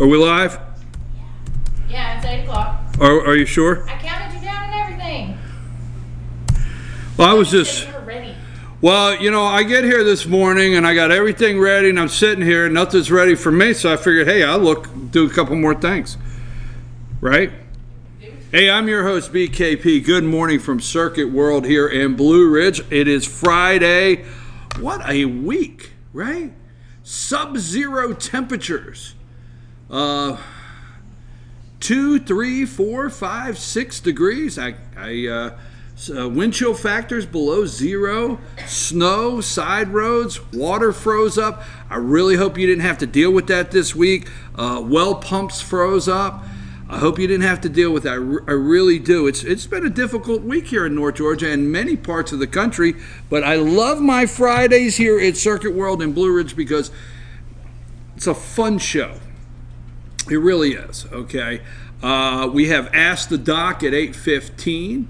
Are we live? Yeah, it's 8 o'clock. Are you sure? I counted you down and everything. Well, I was just... You were ready. Well, you know, I get here this morning and I got everything ready and I'm sitting here and nothing's ready for me, so I figured, hey, I'll do a couple more things. Right? Hey, I'm your host, BKP. Good morning from Circuit World here in Blue Ridge. It is Friday. What a week, right? Sub-zero temperatures. 2, 3, 4, 5, 6 degrees. Wind chill factors below 0. Snow, side roads, water froze up. I really hope you didn't have to deal with that this week. Well pumps froze up. I hope you didn't have to deal with that. I really do. It's been a difficult week here in North Georgia and many parts of the country, but I love my Fridays here at Circuit World in Blue Ridge because it's a fun show. It really is, okay? We have Ask the Doc at 8:15.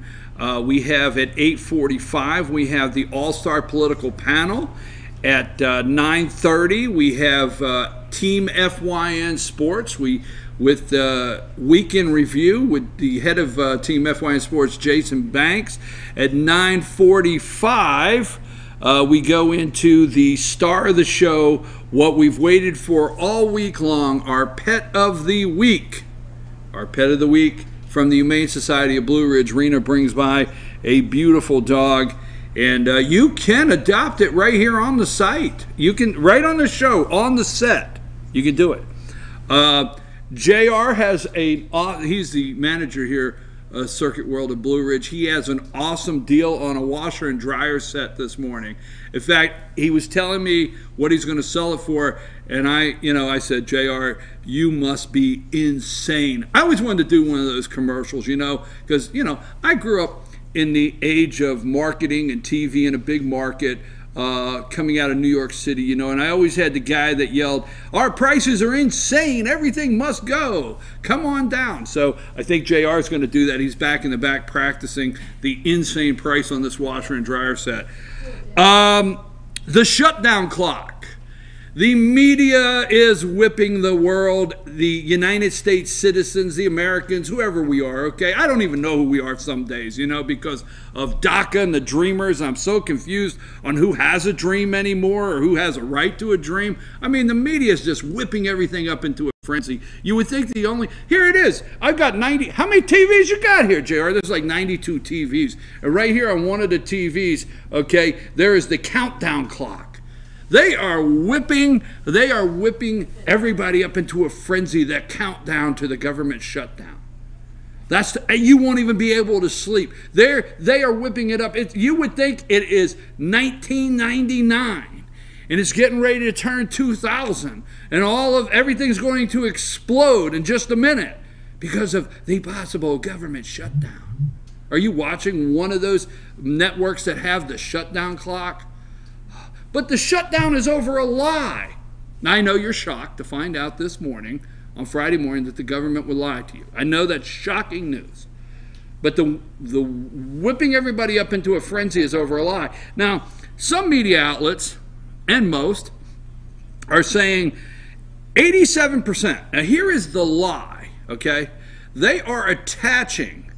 We have at 8:45, we have the All-Star Political Panel. At 9:30, we have TeamFYNSports. With the weekend review with the head of TeamFYNSports, Jason Banks. At 9:45, we go into the star of the show, what we've waited for all week long, our pet of the week. Our pet of the week from the Humane Society of Blue Ridge. Rena brings by a beautiful dog, and you can adopt it right here on the site. You can, right on the show, on the set, you can do it. JR has he's the manager here, Circuit World of Blue Ridge. He has an awesome deal on a washer and dryer set this morning. In fact, he was telling me what he's going to sell it for, and I said, JR, you must be insane. I always wanted to do one of those commercials, because, I grew up in the age of marketing and TV in a big market, coming out of New York City, and I always had the guy that yelled, our prices are insane, everything must go, come on down. So I think JR is going to do that. He's back in the back practicing the insane price on this washer and dryer set. The shutdown clock. The media is whipping the world, the United States citizens, the Americans, whoever we are, okay? I don't even know who we are some days, because of DACA and the dreamers. I'm so confused on who has a dream anymore or who has a right to a dream. I mean, the media is just whipping everything up into a frenzy. You would think here it is. I've got 90, how many TVs you got here, JR? There's like 92 TVs. And right here on one of the TVs, okay, there is the countdown clock. They are whipping everybody up into a frenzy, that countdown to the government shutdown. You won't even be able to sleep. They are whipping it up. You would think it is 1999 and it's getting ready to turn 2000 and everything's going to explode in just a minute because of the possible government shutdown. Are you watching one of those networks that have the shutdown clock? But the shutdown is over a lie. Now, I know you're shocked to find out this morning, on Friday morning, that the government would lie to you. I know that's shocking news. But the whipping everybody up into a frenzy is over a lie. Now, some media outlets, and most, are saying 87%. Now, here is the lie, okay? They are attaching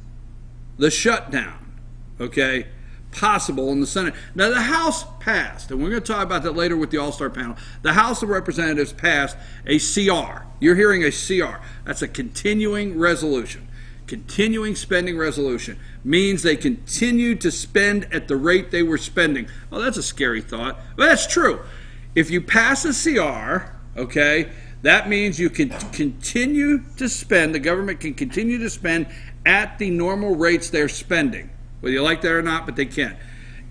the shutdown, okay, possible in the Senate. Now, the House passed, and we're going to talk about that later with the All-Star panel. The House of Representatives passed a CR. You're hearing a CR. That's a continuing resolution. Continuing spending resolution means they continue to spend at the rate they were spending. Oh, that's a scary thought. But that's true. If you pass a CR, okay, that means you can continue to spend, the government can continue to spend at the normal rates they're spending. Whether you like that or not, but they can.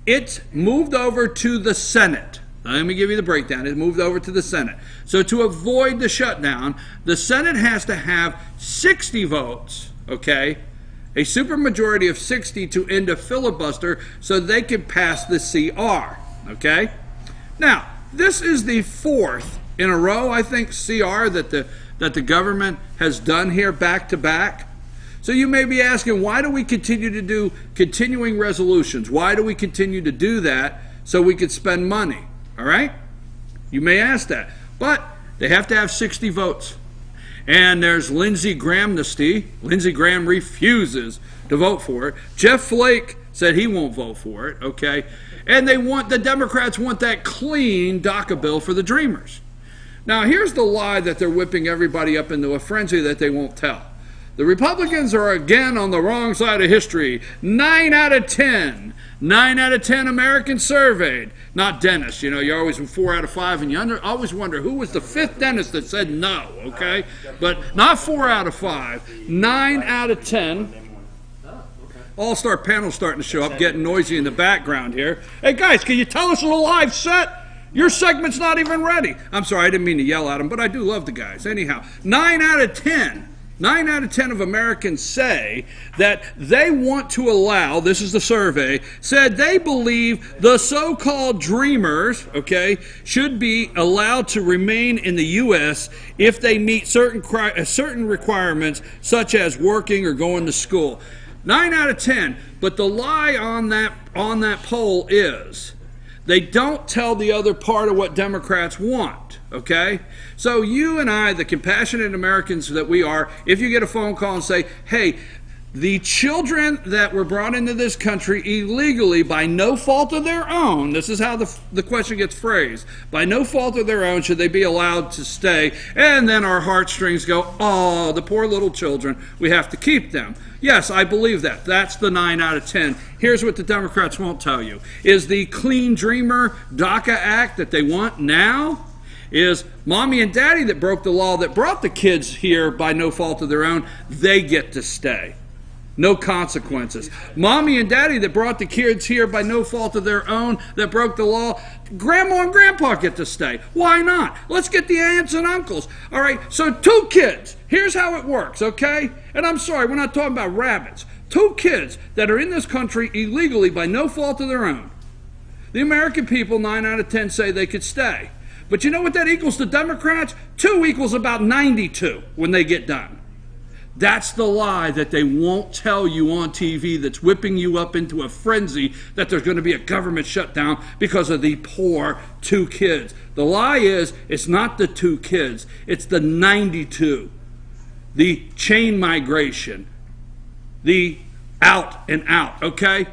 It's moved over to the Senate. Now, let me give you the breakdown. It moved over to the Senate. So to avoid the shutdown, the Senate has to have 60 votes, okay, a supermajority of 60 to end a filibuster so they can pass the CR, okay? Now, this is the fourth in a row, I think, CR that the government has done here back to back. So you may be asking, why do we continue to do continuing resolutions? Why do we continue to do that so we could spend money? All right? You may ask that. But they have to have 60 votes. And there's Lindsey Grahamnesty. Lindsey Graham refuses to vote for it. Jeff Flake said he won't vote for it, okay? And the Democrats want that clean DACA bill for the Dreamers. Now, here's the lie that they're whipping everybody up into a frenzy that they won't tell. The Republicans are again on the wrong side of history. 9 out of 10. 9 out of 10 Americans surveyed. Not dentists. You know, you're always 4 out of 5, and you always wonder who was the 5th dentist that said no, okay? But not 4 out of 5. 9 out of 10. All-star panel starting to show up, getting noisy in the background here. Hey, guys, can you tell us a live set? Your segment's not even ready. I'm sorry, I didn't mean to yell at them, but I do love the guys. Anyhow, 9 out of 10. 9 out of 10 of Americans say that they want to allow, this is the survey, said they believe the so-called Dreamers, okay, should be allowed to remain in the U.S. if they meet certain requirements, such as working or going to school. 9 out of 10. But the lie on that poll is they don't tell the other part of what Democrats want, okay? So you and I, the compassionate Americans that we are, if you get a phone call and say, hey, the children that were brought into this country illegally by no fault of their own, this is how the question gets phrased, by no fault of their own, should they be allowed to stay? And then our heartstrings go, oh, the poor little children, we have to keep them. Yes, I believe that. That's the 9 out of 10. Here's what the Democrats won't tell you. Is the Clean Dreamer DACA Act that they want now is mommy and daddy that broke the law that brought the kids here by no fault of their own, they get to stay. No consequences. Mommy and daddy that brought the kids here by no fault of their own, that broke the law, grandma and grandpa get to stay. Why not? Let's get the aunts and uncles. All right, so 2 kids. Here's how it works, okay? And I'm sorry, we're not talking about rabbits. 2 kids that are in this country illegally by no fault of their own. The American people, 9 out of 10, say they could stay. But you know what that equals to Democrats? 2 equals about 92 when they get done. That's the lie that they won't tell you on TV that's whipping you up into a frenzy that there's going to be a government shutdown because of the poor 2 kids. The lie is it's not the 2 kids, it's the 92. The chain migration, the out and out, okay?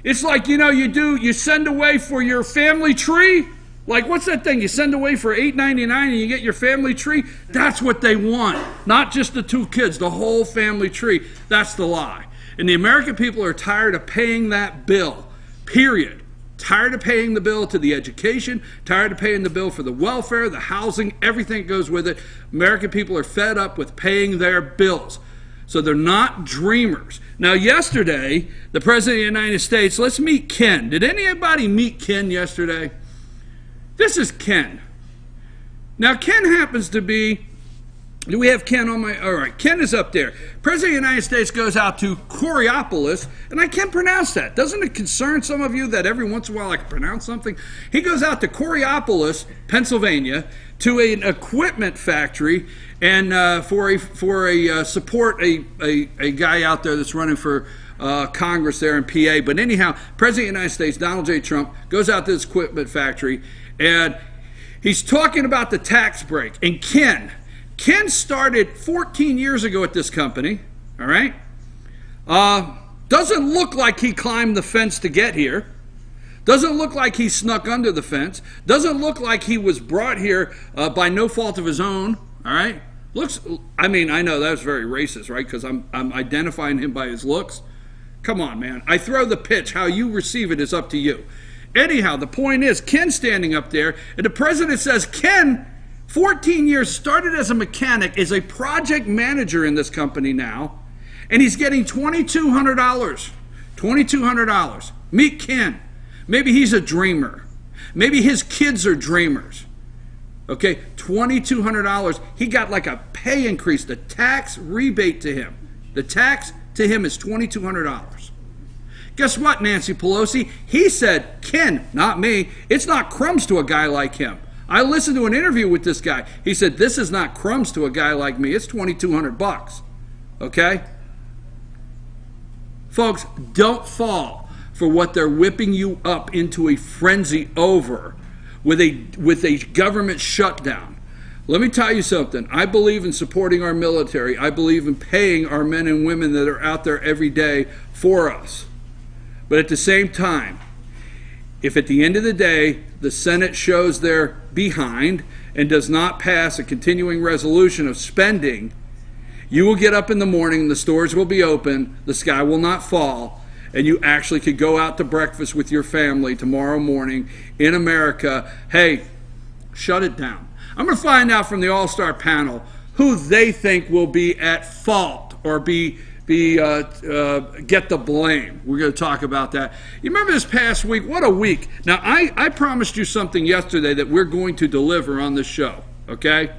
It's like, you know, you send away for your family tree. Like, what's that thing? You send away for $8.99 and you get your family tree? That's what they want. Not just the 2 kids, the whole family tree. That's the lie. And the American people are tired of paying that bill, period. Tired of paying the bill to the education, tired of paying the bill for the welfare, the housing, everything that goes with it. American people are fed up with paying their bills. So they're not dreamers. Now, yesterday, the President of the United States, let's meet Ken. Did anybody meet Ken yesterday? This is Ken. Now, Ken happens to be, do we have Ken on my, all right, Ken is up there. President of the United States goes out to Coriopolis, and I can't pronounce that. Doesn't it concern some of you that every once in a while I can pronounce something? He goes out to Coriopolis, Pennsylvania, to an equipment factory, and support a guy out there that's running for Congress there in PA. But anyhow, President of the United States, Donald J. Trump, goes out to this equipment factory, and he's talking about the tax break. And Ken started 14 years ago at this company, all right? Doesn't look like he climbed the fence to get here. Doesn't look like he snuck under the fence. Doesn't look like he was brought here by no fault of his own, all right? Looks, I mean, I know that was very racist, right? Because I'm identifying him by his looks. Come on, man. I throw the pitch. How you receive it is up to you. Anyhow, the point is, Ken's standing up there, and the president says, Ken, 14 years, started as a mechanic, is a project manager in this company now, and he's getting $2,200. $2,200. Meet Ken. Maybe he's a dreamer. Maybe his kids are dreamers. Okay, $2,200. He got like a pay increase, the tax rebate to him. The tax to him is $2,200. Guess what, Nancy Pelosi? He said, Ken, not me, it's not crumbs to a guy like him. I listened to an interview with this guy. He said, this is not crumbs to a guy like me. It's $2,200. Okay? Folks, don't fall for what they're whipping you up into a frenzy over with a government shutdown. Let me tell you something. I believe in supporting our military. I believe in paying our men and women that are out there every day for us. But at the same time, if at the end of the day the Senate shows they're behind and does not pass a continuing resolution of spending, you will get up in the morning, the stores will be open, the sky will not fall, and you actually could go out to breakfast with your family tomorrow morning in America. Hey, shut it down. I'm going to find out from the All-Star panel who they think will be at fault or get the blame. We're going to talk about that. You remember this past week? What a week. Now, I promised you something yesterday that we're going to deliver on this show, okay?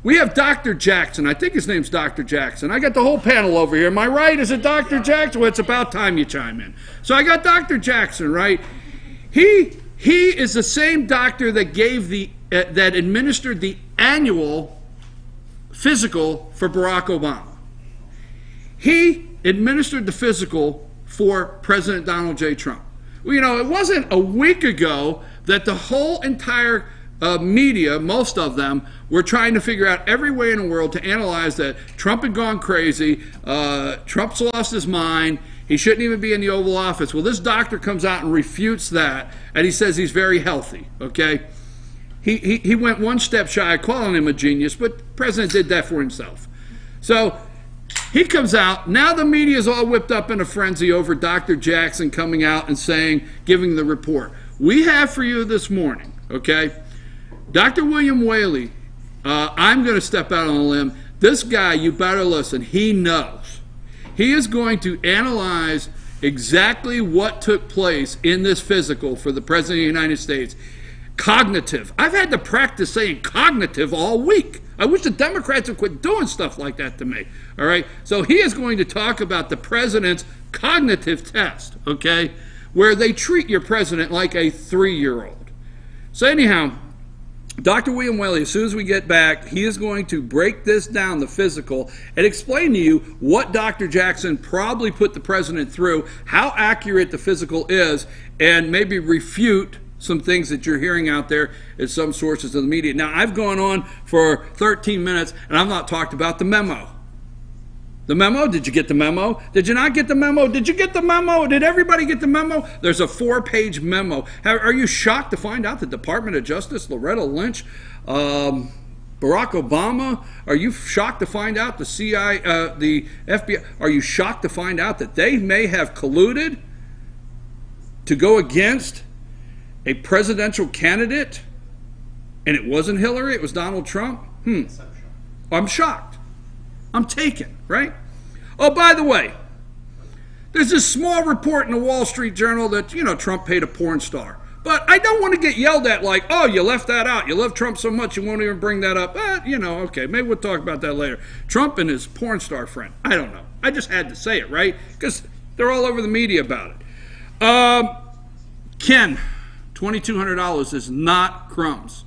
We have Dr. Jackson. I think his name's Dr. Jackson. I got the whole panel over here. Am I right? Is it Dr. Jackson? Well, it's about time you chime in. So I got Dr. Jackson, right? He is the same doctor that gave that administered the annual physical for Barack Obama. He administered the physical for President Donald J. Trump. Well, you know, it wasn't a week ago that the whole entire media, most of them, were trying to figure out every way in the world to analyze that Trump had gone crazy, Trump's lost his mind, he shouldn't even be in the Oval Office. Well, this doctor comes out and refutes that, and he says he's very healthy, okay? He went one step shy of calling him a genius, but the president did that for himself. So he comes out. Now the media is all whipped up in a frenzy over Dr. Jackson coming out and giving the report. We have for you this morning, okay, Dr. William Whaley. I'm going to step out on a limb. This guy, you better listen. He knows. He is going to analyze exactly what took place in this physical for the President of the United States. Cognitive. I've had to practice saying cognitive all week. I wish the Democrats would quit doing stuff like that to me. All right? So he is going to talk about the president's cognitive test, okay, where they treat your president like a 3-year-old. So anyhow, Dr. William Whaley, as soon as we get back, he is going to break this down, the physical, and explain to you what Dr. Jackson probably put the president through, how accurate the physical is, and maybe refute some things that you're hearing out there in some sources of the media. Now, I've gone on for 13 minutes, and I've not talked about the memo. The memo? Did you get the memo? Did you not get the memo? Did you get the memo? Did everybody get the memo? There's a 4-page memo. Are you shocked to find out the Department of Justice, Loretta Lynch, Barack Obama? Are you shocked to find out the CIA, the FBI? Are you shocked to find out that they may have colluded to go against a presidential candidate, and it wasn't Hillary, it was Donald Trump? I'm shocked. I'm taken, right? Oh, by the way, there's this small report in the Wall Street Journal that, you know, Trump paid a porn star. But I don't want to get yelled at like, oh, you left that out. You love Trump so much you won't even bring that up. You know, okay, maybe we'll talk about that later. Trump and his porn star friend. I don't know. I just had to say it, right? Because they're all over the media about it. Ken, $2,200 is not crumbs.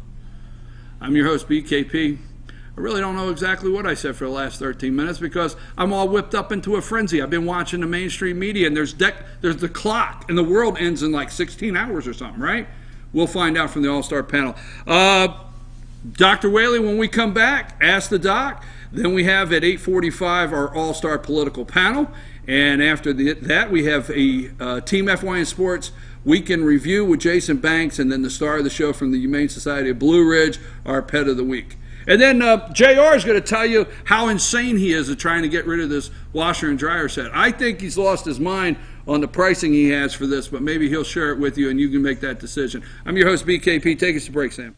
I'm your host, BKP. I really don't know exactly what I said for the last 13 minutes because I'm all whipped up into a frenzy. I've been watching the mainstream media, and there's the clock, and the world ends in like 16 hours or something, right? We'll find out from the All-Star panel. Dr. Whaley, when we come back, Ask the Doc. Then we have at 8:45 our All-Star political panel. And after that, we have a Team FYNSports Weekend Review with Jason Banks, and then the star of the show from the Humane Society of Blue Ridge, our Pet of the Week. And then JR is going to tell you how insane he is at trying to get rid of this washer and dryer set. I think he's lost his mind on the pricing he has for this, but maybe he'll share it with you and you can make that decision. I'm your host, BKP. Take us to break, Sam.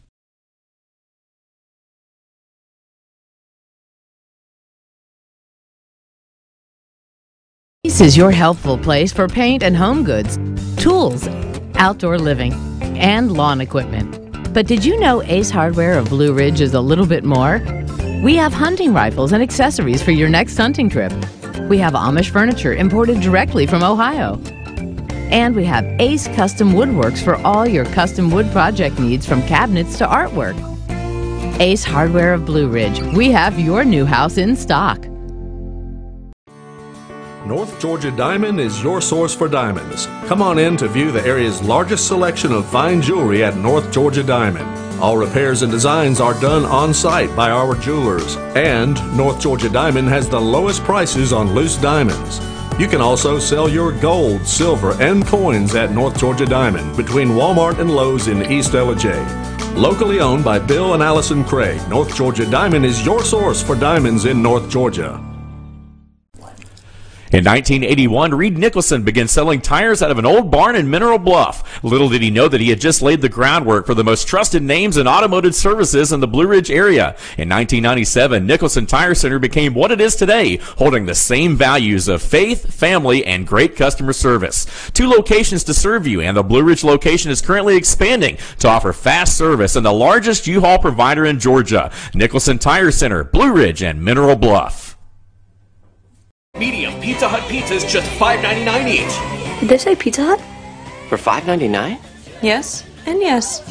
Ace is your helpful place for paint and home goods, tools, outdoor living, and lawn equipment. But did you know Ace Hardware of Blue Ridge is a little bit more? We have hunting rifles and accessories for your next hunting trip. We have Amish furniture imported directly from Ohio. And we have Ace Custom Woodworks for all your custom wood project needs, from cabinets to artwork. Ace Hardware of Blue Ridge. We have your new house in stock. North Georgia Diamond is your source for diamonds. Come on in to view the area's largest selection of fine jewelry at North Georgia Diamond. All repairs and designs are done on site by our jewelers. And North Georgia Diamond has the lowest prices on loose diamonds. You can also sell your gold, silver, and coins at North Georgia Diamond between Walmart and Lowe's in East Ellijay. Locally owned by Bill and Allison Craig, North Georgia Diamond is your source for diamonds in North Georgia. In 1981, Reed Nicholson began selling tires out of an old barn in Mineral Bluff. Little did he know that he had just laid the groundwork for the most trusted names in automotive services in the Blue Ridge area. In 1997, Nicholson Tire Center became what it is today, holding the same values of faith, family, and great customer service. 2 locations to serve you, and the Blue Ridge location is currently expanding to offer fast service and the largest U-Haul provider in Georgia. Nicholson Tire Center, Blue Ridge, and Mineral Bluff. Medium Pizza Hut pizzas just $5.99 each. Did they say Pizza Hut? For $5.99? Yes, and yes.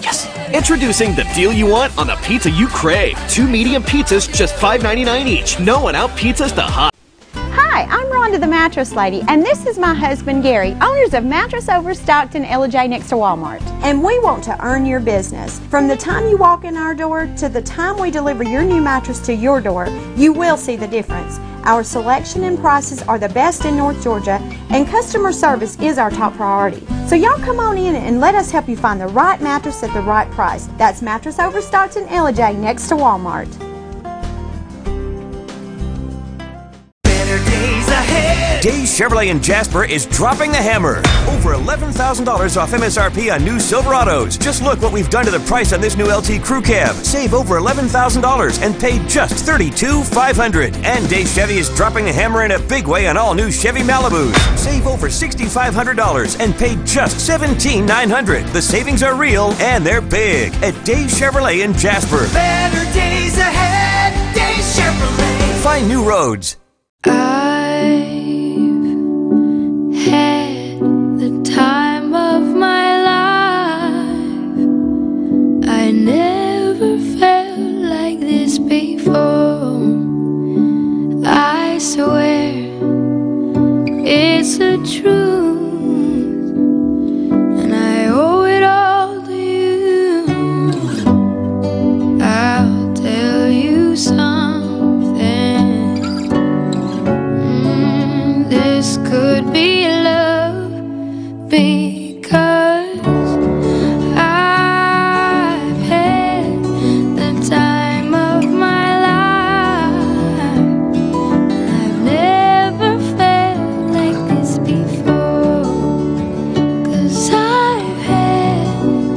Yes! Introducing the deal you want on the pizza you crave. 2 medium pizzas just $5.99 each. No one out pizzas the hot. Hi, I'm Rhonda the Mattress Lady, and this is my husband Gary, owners of Mattress Overstocked in Ellijay next to Walmart. And we want to earn your business. From the time you walk in our door to the time we deliver your new mattress to your door, you will see the difference. Our selection and prices are the best in North Georgia, and customer service is our top priority. So y'all come on in and let us help you find the right mattress at the right price. That's Mattress Overstocked in Ellijay next to Walmart. Days Chevrolet in Jasper is dropping the hammer. Over $11,000 off MSRP on new Silverados. Just look what we've done to the price on this new LT Crew Cab. Save over $11,000 and pay just $32,500. And Days Chevy is dropping the hammer in a big way on all new Chevy Malibus. Save over $6,500 and pay just $17,900. The savings are real and they're big at Days Chevrolet in Jasper. Better days ahead, Days Chevrolet. Find new roads. I've had the time of my life. I never felt like this before. I swear it's the truth, and I owe it all to you. I'll tell you something. This could be love because I've had the time of my life. I've never felt like this before, 'cause I've had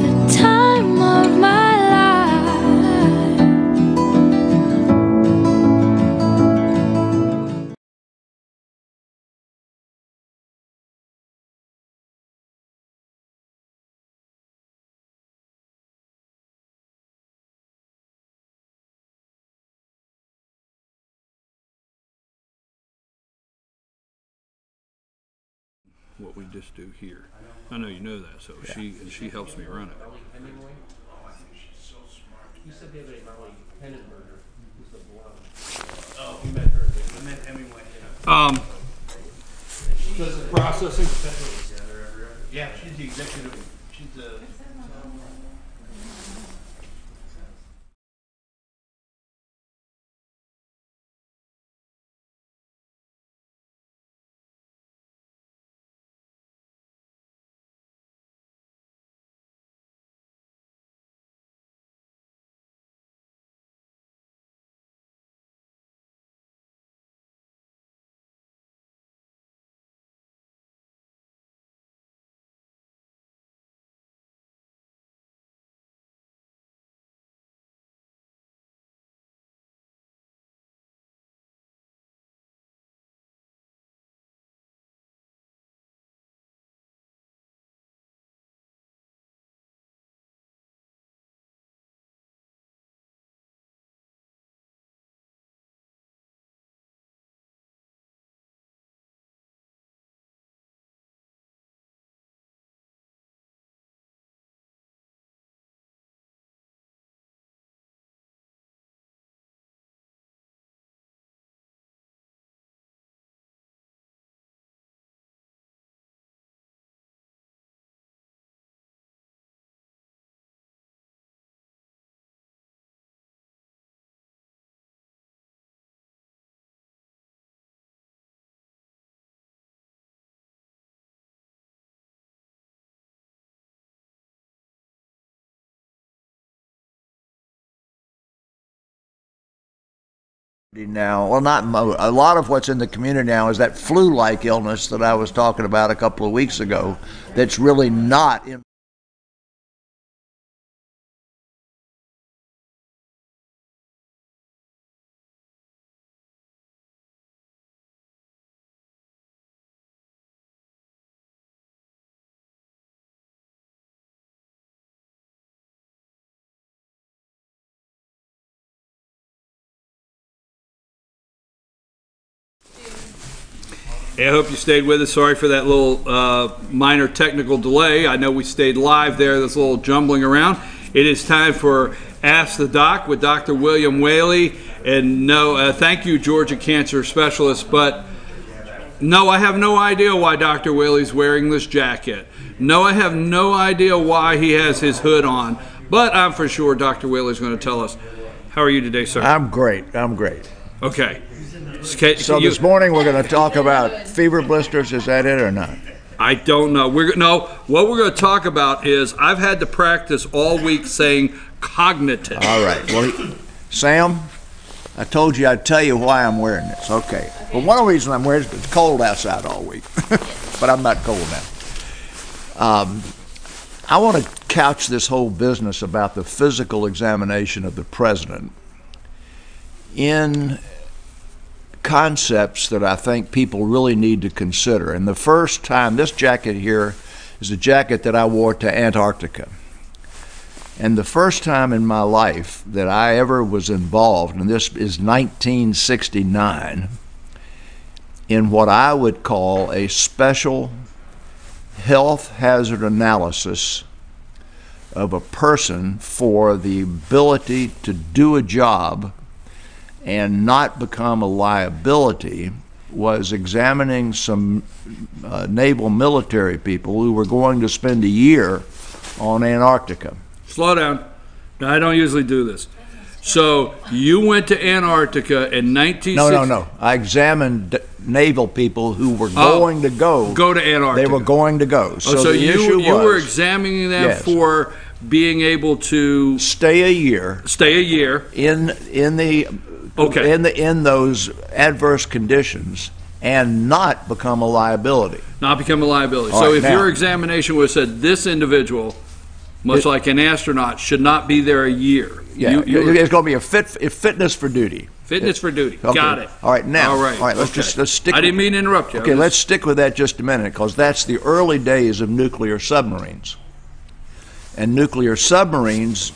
the time of my life. What we just do here. I know you know that, so she helps me run it. Oh, you met her. I met Hemingway. Does the processing? Yeah, she's the executive. She's the Now, well, not a lot of what's in the community now is that flu-like illness that I was talking about a couple of weeks ago that's really not in. I hope you stayed with us. Sorry for that little minor technical delay. I know we stayed live there. There's a little jumbling around. It is time for Ask the Doc with Dr. William Whaley. And no, thank you, Georgia Cancer Specialist. But no, I have no idea why Dr. Whaley's wearing this jacket. No, I have no idea why he has his hood on. But I'm for sure Dr. Whaley's going to tell us. How are you today, sir? I'm great. I'm great. Okay. So this morning we're going to talk about fever blisters. Is that it or not? I don't know. What we're going to talk about is I've had to practice all week saying cognitive. All right. Well, Sam, I told you I'd tell you why I'm wearing this. Okay. Well, one of the reasons I'm wearing it is it's cold outside all week, but I'm not cold now. I want to couch this whole business about the physical examination of the president in concepts that I think people really need to consider. And the first time, this jacket here is a jacket that I wore to Antarctica. And the first time in my life that I ever was involved, and this is 1969, in what I would call a special health hazard analysis of a person for the ability to do a job and not become a liability, was examining some naval military people who were going to spend a year on Antarctica. Slow down. Now, I don't usually do this. So you went to Antarctica in 1960. No. I examined naval people who were going to go to Antarctica. They were going to go. So you were examining them, yes, for being able to stay a year in those adverse conditions and not become a liability. Not become a liability. All so right, if now, your examination would have said this individual, much like an astronaut, should not be there a year. Yeah, it's going to be a fitness for duty. Fitness for duty. Okay. Got it. All right, now. All right. Let's stick. I didn't mean to interrupt you. Okay, let's stick with that just a minute, because that's the early days of nuclear submarines. And nuclear submarines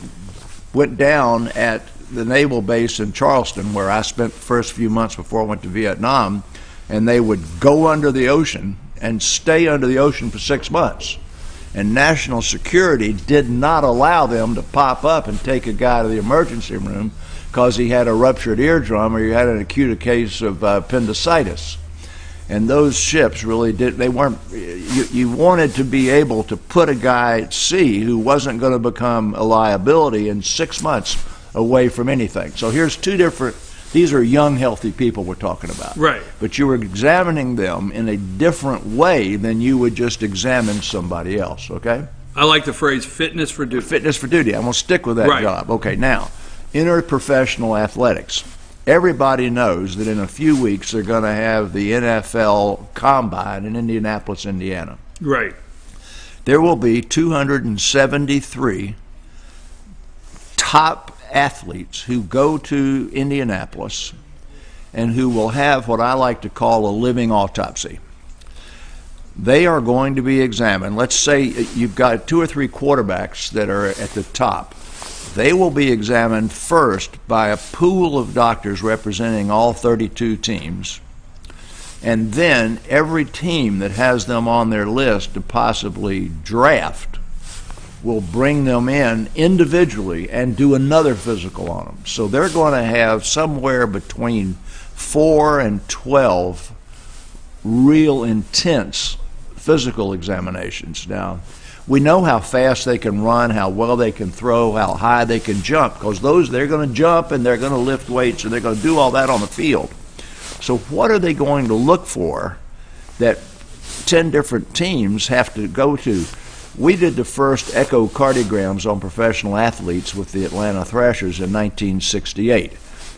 went down at the naval base in Charleston, where I spent the first few months before I went to Vietnam, and they would go under the ocean and stay under the ocean for 6 months. And national security did not allow them to pop up and take a guy to the emergency room because he had a ruptured eardrum or he had an acute case of appendicitis. And those ships really you wanted to be able to put a guy at sea who wasn't going to become a liability in 6 months away from anything. So here's these are young, healthy people we're talking about. Right. But you were examining them in a different way than you would just examine somebody else, okay? I like the phrase fitness for duty. Fitness for duty. I'm going to stick with that job. Okay, now, interprofessional athletics. Everybody knows that in a few weeks they're going to have the NFL Combine in Indianapolis, Indiana. Right. There will be 273 top athletes who go to Indianapolis and who will have what I like to call a living autopsy. They are going to be examined. Let's say you've got 2 or 3 quarterbacks that are at the top. They will be examined first by a pool of doctors representing all 32 teams, and then every team that has them on their list to possibly draft will bring them in individually and do another physical on them. So they're going to have somewhere between 4 and 12 real intense physical examinations. Now, we know how fast they can run, how well they can throw, how high they can jump, because they're going to jump and they're going to lift weights and they're going to do all that on the field. So what are they going to look for that 10 different teams have to go to? We did the first echocardiograms on professional athletes with the Atlanta Thrashers in 1968.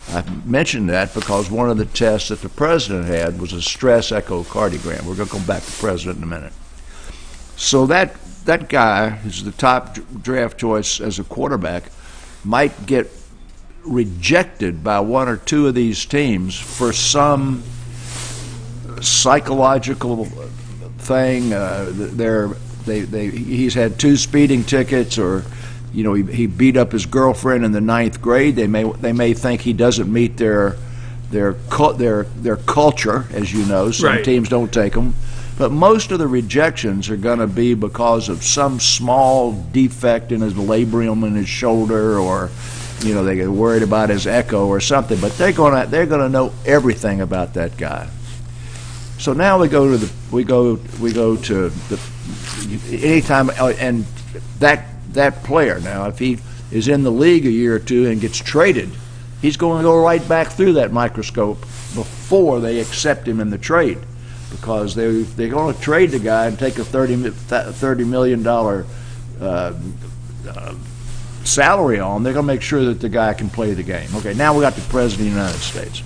I mentioned that because one of the tests that the president had was a stress echocardiogram. We're going to go back to the president in a minute. So that guy who's the top draft choice as a quarterback might get rejected by one or two of these teams for some psychological thing. He's had 2 speeding tickets, or he beat up his girlfriend in the 9th grade. They may think he doesn't meet their culture, as you know. Some teams don't take them. But most of the rejections are going to be because of some small defect in his labrum in his shoulder, or they get worried about his echo or something. But they're going to know everything about that guy. So now we go to anytime, and that player now, if he is in the league a year or two and gets traded, he's going to go right back through that microscope before they accept him in the trade. Because they're going to trade the guy and take a $30 million salary on. They're going to make sure that the guy can play the game. Okay, now we got the President of the United States.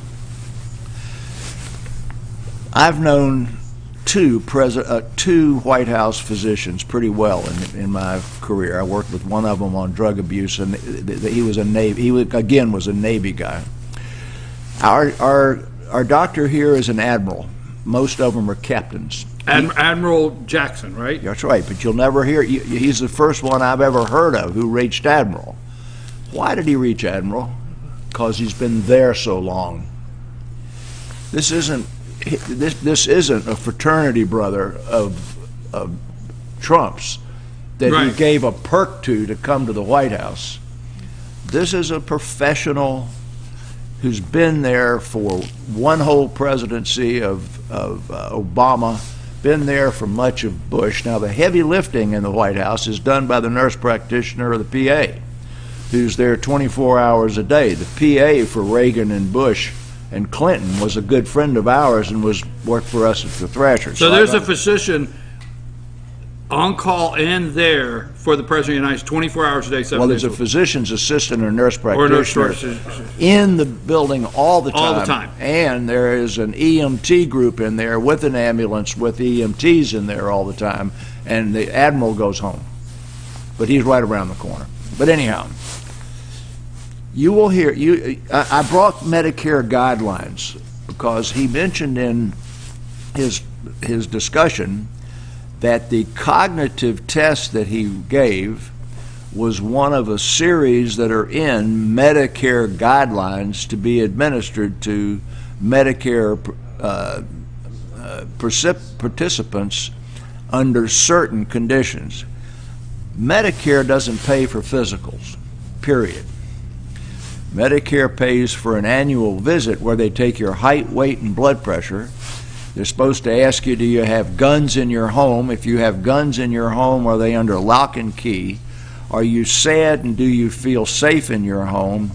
I've known two White House physicians pretty well in my career. I worked with one of them on drug abuse, and he was a Navy guy. Our doctor here is an admiral. Most of them are captains. Admiral Jackson, right? That's right, but you'll never hear. He's the first one I've ever heard of who reached admiral. Why did he reach admiral? Because he's been there so long. This isn't a fraternity brother of Trump's that he gave a perk to come to the White House. This is a professional who's been there for one whole presidency of Obama, been there for much of Bush. Now, the heavy lifting in the White House is done by the nurse practitioner or the PA, who's there 24 hours a day. The PA for Reagan and Bush and Clinton was a good friend of ours and worked for us at the Thrashers. So there's a physician on call and there for the President of the United States 24 hours a day, 7 days a week. Well, there's a physician's assistant or nurse practitioner in the building all the time. All the time. And there is an EMT group in there with an ambulance with EMTs in there all the time. And the Admiral goes home. But he's right around the corner. But anyhow, you will hear, I brought Medicare guidelines because he mentioned in his discussion that the cognitive test that he gave was one of a series that are in Medicare guidelines to be administered to Medicare participants under certain conditions. Medicare doesn't pay for physicals, period. Medicare pays for an annual visit where they take your height, weight, and blood pressure. They're supposed to ask you, do you have guns in your home? If you have guns in your home, are they under lock and key? Are you sad, and do you feel safe in your home?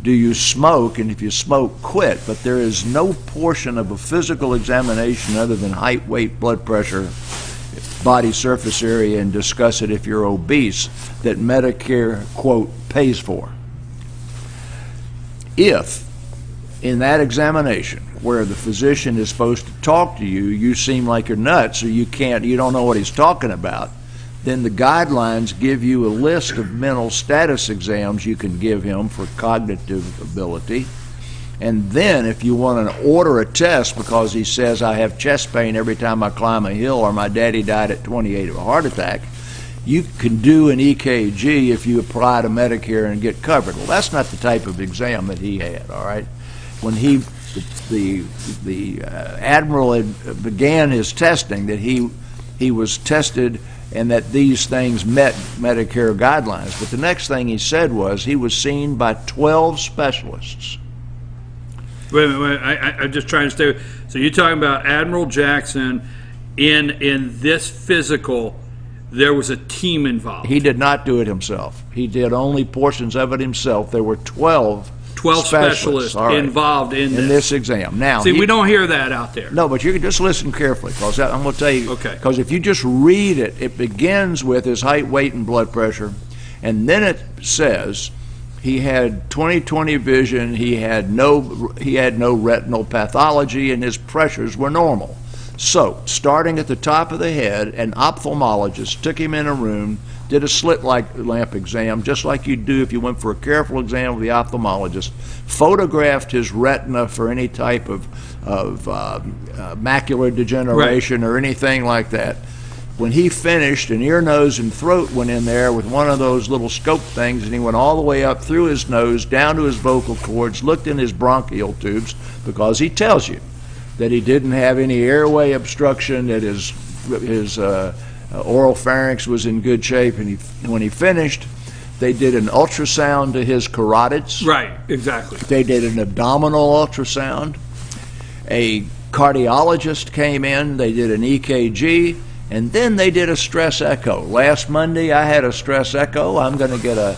Do you smoke? And if you smoke, quit. But there is no portion of a physical examination other than height, weight, blood pressure, body surface area, and discuss it if you're obese, that Medicare, quote, pays for. If in that examination where the physician is supposed to talk to you, you seem like you're nuts or you don't know what he's talking about, then the guidelines give you a list of mental status exams you can give him for cognitive ability. And then if you want to order a test because he says, I have chest pain every time I climb a hill, or my daddy died at 28 of a heart attack, you can do an EKG if you apply to Medicare and get covered. Well, that's not the type of exam that he had, all right? When the Admiral had began his testing, that he was tested and that these things met Medicare guidelines. But the next thing he said was he was seen by 12 specialists. Wait. I'm just trying to stay. So you're talking about Admiral Jackson in this physical. There was a team involved. He did not do it himself. He did only portions of it himself. There were 12 specialists involved in this exam. Now, see, we don't hear that out there. No, but you can just listen carefully, because I'm going to tell you. Okay. Because if you just read it, it begins with his height, weight, and blood pressure, and then it says He had 20/20 vision. He had no retinal pathology, and his pressures were normal. So, starting at the top of the head, an ophthalmologist took him in a room, did a slit lamp exam, just like you'd do if you went for a careful exam with the ophthalmologist, photographed his retina for any type of macular degeneration or anything like that. When he finished, an ear, nose, and throat went in there with one of those little scope things, and he went all the way up through his nose, down to his vocal cords, looked in his bronchial tubes, because he tells you that he didn't have any airway obstruction, that his oral pharynx was in good shape, and when he finished, they did an ultrasound to his carotids. Right, exactly. They did an abdominal ultrasound. A cardiologist came in, they did an EKG, and then they did a stress echo. Last Monday, I had a stress echo. I'm going to get a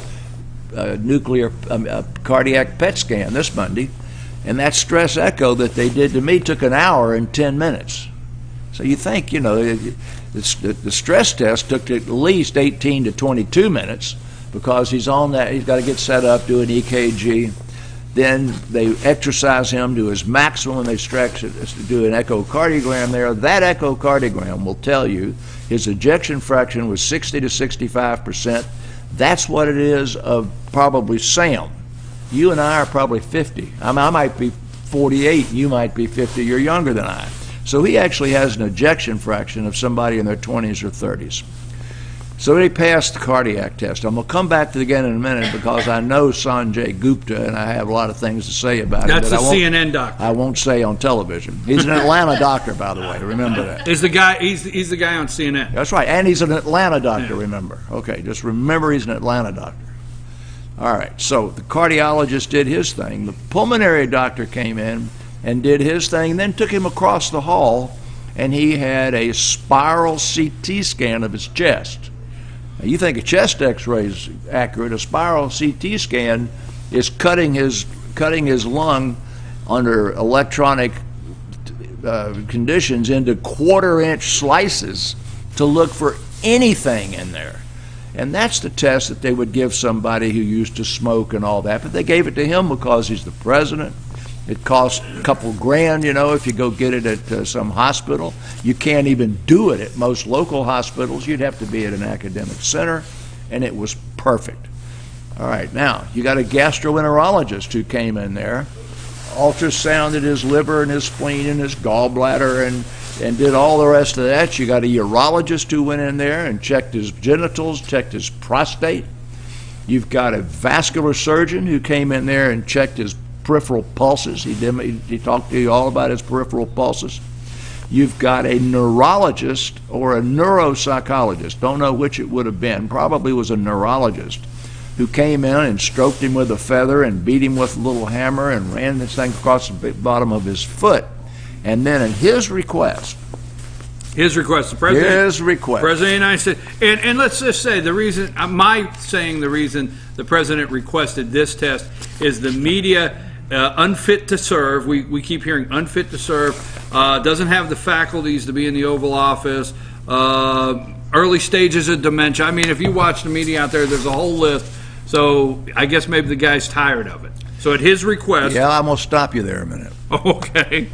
cardiac PET scan this Monday. And that stress echo that they did to me took an hour and 10 minutes. So you think, you know, the stress test took at least 18 to 22 minutes because he's on that. He's got to get set up, do an EKG. Then they exercise him to his maximum, and they do an echocardiogram there. That echocardiogram will tell you his ejection fraction was 60 to 65%. That's what it is of probably Sam. You and I are probably 50. I might be 48. You might be 50. You're younger than I. So he actually has an ejection fraction of somebody in their 20s or 30s. So he passed the cardiac test. I'm going to come back to it again in a minute because I know Sanjay Gupta, and I have a lot of things to say about him. That's the CNN doctor. I won't say on television. He's an Atlanta doctor, by the way. Remember that. He's the guy. He's the guy on CNN. That's right, and he's an Atlanta doctor. Yeah. Remember. Okay, just remember he's an Atlanta doctor. All right. So the cardiologist did his thing. The pulmonary doctor came in and did his thing, then took him across the hall, and he had a spiral CT scan of his chest. Now, you think a chest X-ray is accurate. A spiral CT scan is cutting his lung under electronic conditions into quarter-inch slices to look for anything in there. And that's the test that they would give somebody who used to smoke and all that. But they gave it to him because he's the president. It costs a couple grand, you know, if you go get it at some hospital. You can't even do it at most local hospitals. You'd have to be at an academic center, and it was perfect. All right, now, you got a gastroenterologist who came in there, ultrasounded his liver and his spleen and his gallbladder and did all the rest of that. You got a urologist who went in there and checked his genitals, checked his prostate. You've got a vascular surgeon who came in there and checked his peripheral pulses. He talked to you all about his peripheral pulses. You've got a neurologist or a neuropsychologist, don't know which it would have been, probably was a neurologist, who came in and stroked him with a feather and beat him with a little hammer and ran this thing across the bottom of his foot. And then at his request, the president, his request, President of the United States, and let's just say the reason, the reason the president requested this test is the media unfit to serve. We keep hearing unfit to serve, doesn't have the faculties to be in the Oval Office, early stages of dementia. I mean, if you watch the media out there, there's a whole list. So I guess maybe the guy's tired of it. So at his request... Yeah, I'm going to stop you there a minute. Okay.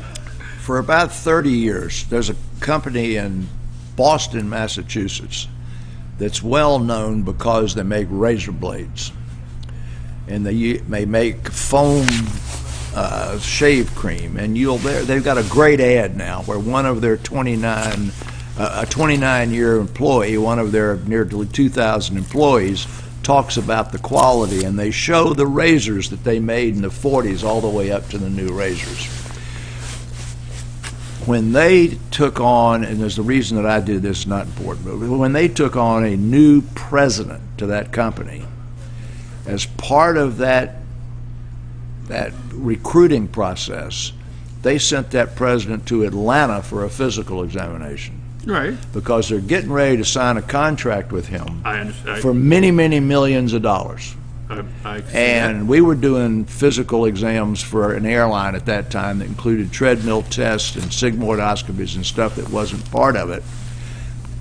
For about 30 years, there's a company in Boston, Massachusetts, that's well known because they make razor blades. And they make foam shave cream. And they've got a great ad now where one of their 29-year employee, one of their nearly 2,000 employees, talks about the quality, and they show the razors that they made in the 40s all the way up to the new razors. When they took on, and there's the reason that I did this, not important, but when they took on a new president to that company, as part of that recruiting process, they sent that president to Atlanta for a physical examination. Right. Because they're getting ready to sign a contract with him I understand. For many, many millions of dollars. And we were doing physical exams for an airline at that time that included treadmill tests and sigmoidoscopies and stuff that wasn't part of it.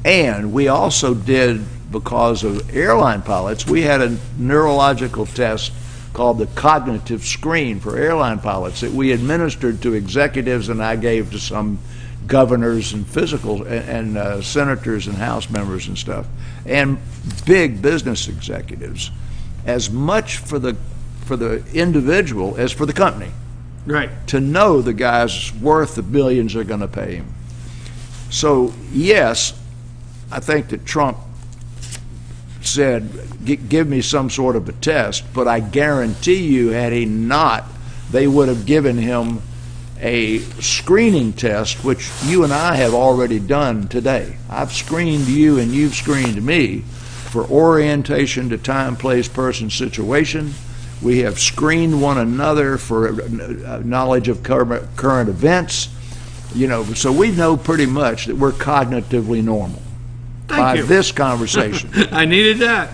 And we also did, because of airline pilots, we had a neurological test called the cognitive screen for airline pilots that we administered to executives, and I gave to some governors and senators and House members and stuff, and big business executives, as much for the individual as for the company. Right. To know the guy's worth the billions they're going to pay him. So, yes, I think that Trump said, give me some sort of a test, but I guarantee you, had he not, they would have given him a screening test, which you and I have already done today. I've screened you and you've screened me for orientation to time, place, person, situation. We have screened one another for knowledge of current events. You know, so we know pretty much that we're cognitively normal by this conversation. I needed that.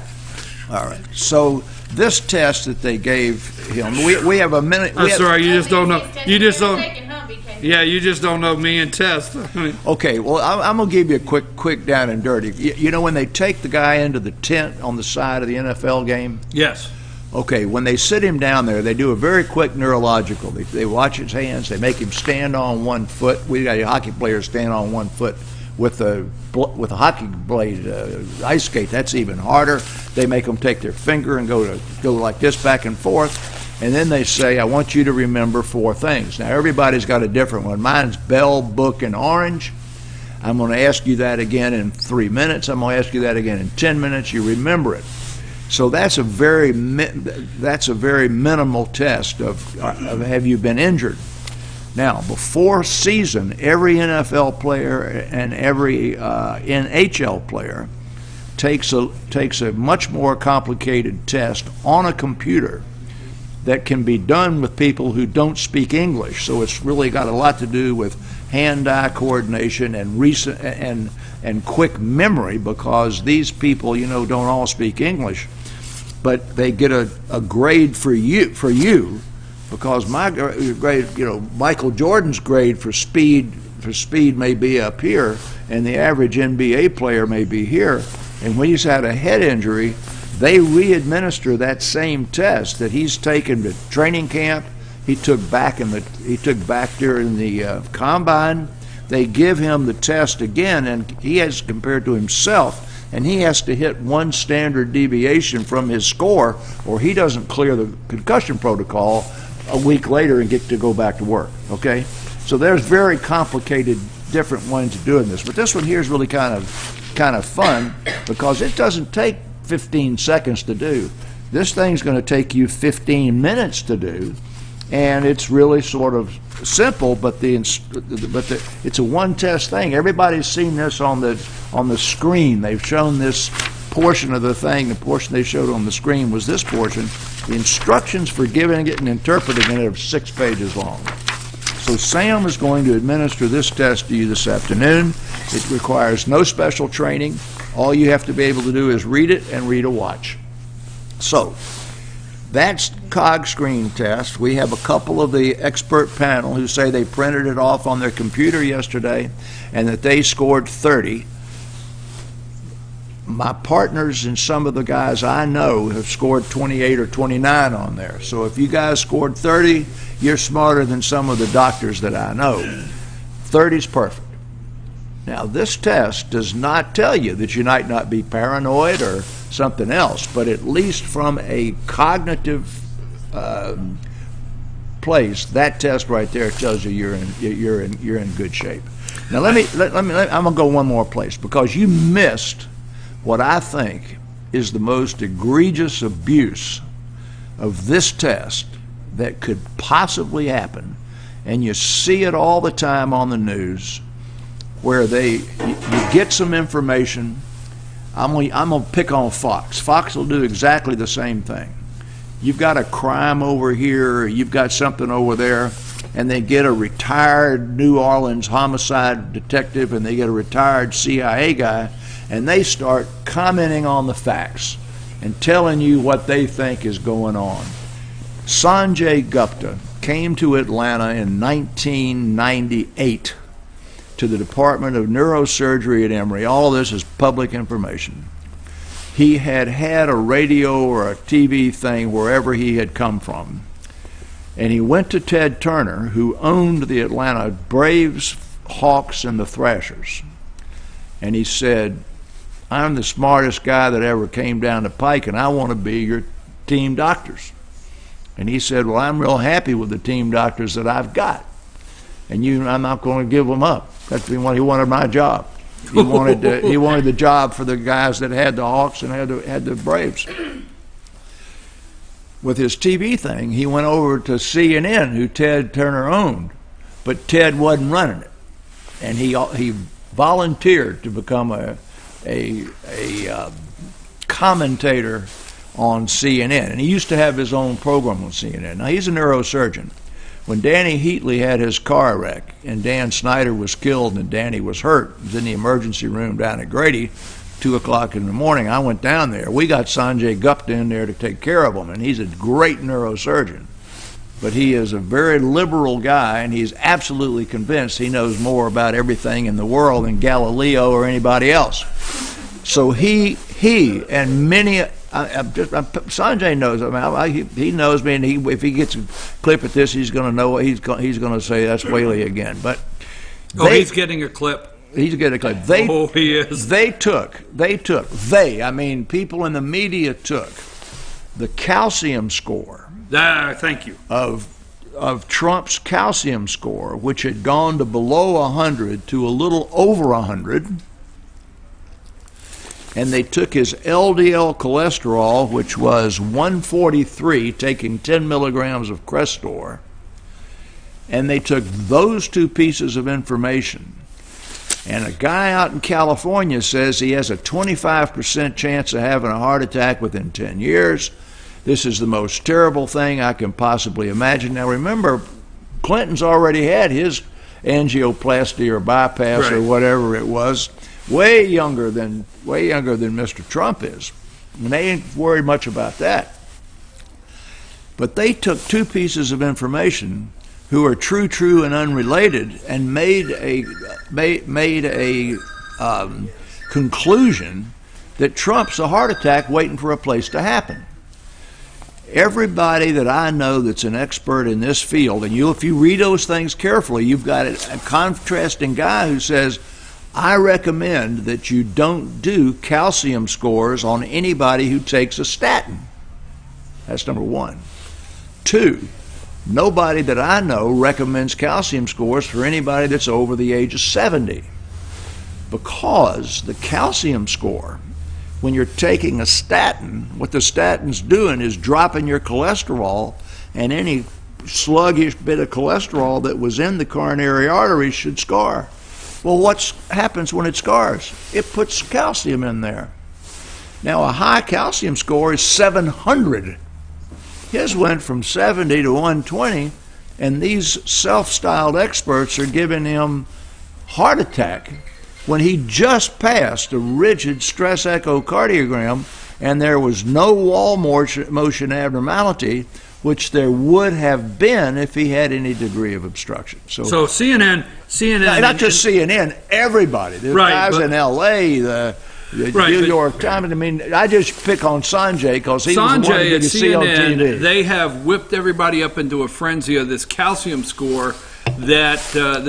All right. So this test that they gave him, we have a minute. I'm sorry, you just don't know. You just don't. Yeah, you just don't know me and test. Okay, well, I'm going to give you a quick down and dirty. You know when they take the guy into the tent on the side of the NFL game? Yes. Okay, when they sit him down there, they do a very quick neurological. They watch his hands. They make him stand on one foot. We got a hockey player stand on one foot with a hockey blade ice skate. That's even harder. They make them take their finger and go like this back and forth. And then they say, I want you to remember 4 things. Now, everybody's got a different one. Mine's bell, book, and orange. I'm going to ask you that again in 3 minutes. I'm going to ask you that again in 10 minutes. You remember it. So that's a very minimal test of have you been injured. Now, before season, every NFL player and every NHL player takes a much more complicated test on a computer that can be done with people who don't speak English. So it's really got a lot to do with hand-eye coordination and quick memory, because these people, don't all speak English. But they get a grade for you, because my grade, Michael Jordan's grade for speed may be up here, and the average NBA player may be here. And when he's had a head injury, they re-administer that same test that he's taken to training camp. He took back during the combine. They give him the test again, and he has compared to himself. And he has to hit 1 standard deviation from his score, or he doesn't clear the concussion protocol a week later and get to go back to work. Okay, so there's very complicated, different ways of doing this. But this one here is really kind of fun, because it doesn't take 15 seconds to do. This thing's going to take you 15 minutes to do, and it's really sort of simple, but it's a one-test thing. Everybody's seen this on the screen. They've shown this portion of the thing. The portion they showed on the screen was this portion. The instructions for giving it and interpreting it are 6 pages long. So Sam is going to administer this test to you this afternoon. It requires no special training. All you have to be able to do is read it and read a watch. So that's cog screen test. We have a couple of the expert panel who say they printed it off on their computer yesterday and that they scored 30. My partners and some of the guys I know have scored 28 or 29 on there. So if you guys scored 30, you're smarter than some of the doctors that I know. 30's perfect. Now, this test does not tell you that you might not be paranoid or something else, but at least from a cognitive place, that test right there tells you you're in good shape. Now, I'm gonna go one more place, because you missed what I think is the most egregious abuse of this test that could possibly happen, and you see it all the time on the news, where you get some information. I'm gonna pick on Fox. Fox will do exactly the same thing. You've got a crime over here, you've got something over there, and they get a retired New Orleans homicide detective, and they get a retired CIA guy, and they start commenting on the facts and telling you what they think is going on. Sanjay Gupta came to Atlanta in 1998 to the Department of Neurosurgery at Emory. All of this is public information. he had had a radio or a TV thing wherever he had come from. And he went to Ted Turner, who owned the Atlanta Braves, Hawks, and the Thrashers. And he said, I'm the smartest guy that ever came down the pike, and I want to be your team doctors. And he said, well, I'm real happy with the team doctors that I've got. And I'm not going to give them up. That's he wanted my job. He wanted the job for the guys that had the Hawks and had the Braves. With his TV thing, he went over to CNN, who Ted Turner owned, but Ted wasn't running it, and he volunteered to become a commentator on CNN, and he used to have his own program on CNN. Now, he's a neurosurgeon. When Danny Heatley had his car wreck and Dan Snyder was killed and Danny was hurt, he was in the emergency room down at Grady, 2 o'clock in the morning, I went down there. We got Sanjay Gupta in there to take care of him, and he's a great neurosurgeon. But he is a very liberal guy, and he's absolutely convinced he knows more about everything in the world than Galileo or anybody else. So he and many, Sanjay knows. I mean, he knows me, and if he gets a clip at this, he's going to know. He's going to say that's Whaley again. But he's getting a clip. He's getting a clip. He is. I mean, people in the media took the calcium score. Thank you. Of Trump's calcium score, which had gone to below 100 to a little over 100. And they took his LDL cholesterol, which was 143, taking 10 milligrams of Crestor, and they took those two pieces of information. And a guy out in California says he has a 25% chance of having a heart attack within 10 years. This is the most terrible thing I can possibly imagine. Now remember, Clinton's already had his angioplasty or bypass or whatever it was. Way younger than Mr. Trump is. And they ain't worried much about that. But they took two pieces of information who are true and unrelated and made a conclusion that Trump's a heart attack waiting for a place to happen. Everybody that I know that's an expert in this field, and if you read those things carefully, you've got a contrasting guy who says, I recommend that you don't do calcium scores on anybody who takes a statin. That's number one. Two, nobody that I know recommends calcium scores for anybody that's over the age of 70. Because the calcium score, when you're taking a statin, what the statin's doing is dropping your cholesterol, and any sluggish bit of cholesterol that was in the coronary arteries should scar. Well, what happens when it scars? It puts calcium in there. Now, a high calcium score is 700. His went from 70 to 120, and these self-styled experts are giving him heart attack when he just passed a rigid stress echocardiogram, and there was no wall motion abnormality, which there would have been if he had any degree of obstruction. So CNN, not just CNN, everybody. The guys in L.A., the New York Times. I mean, I just pick on Sanjay because he was the one that you see on TV. They have whipped everybody up into a frenzy of this calcium score that the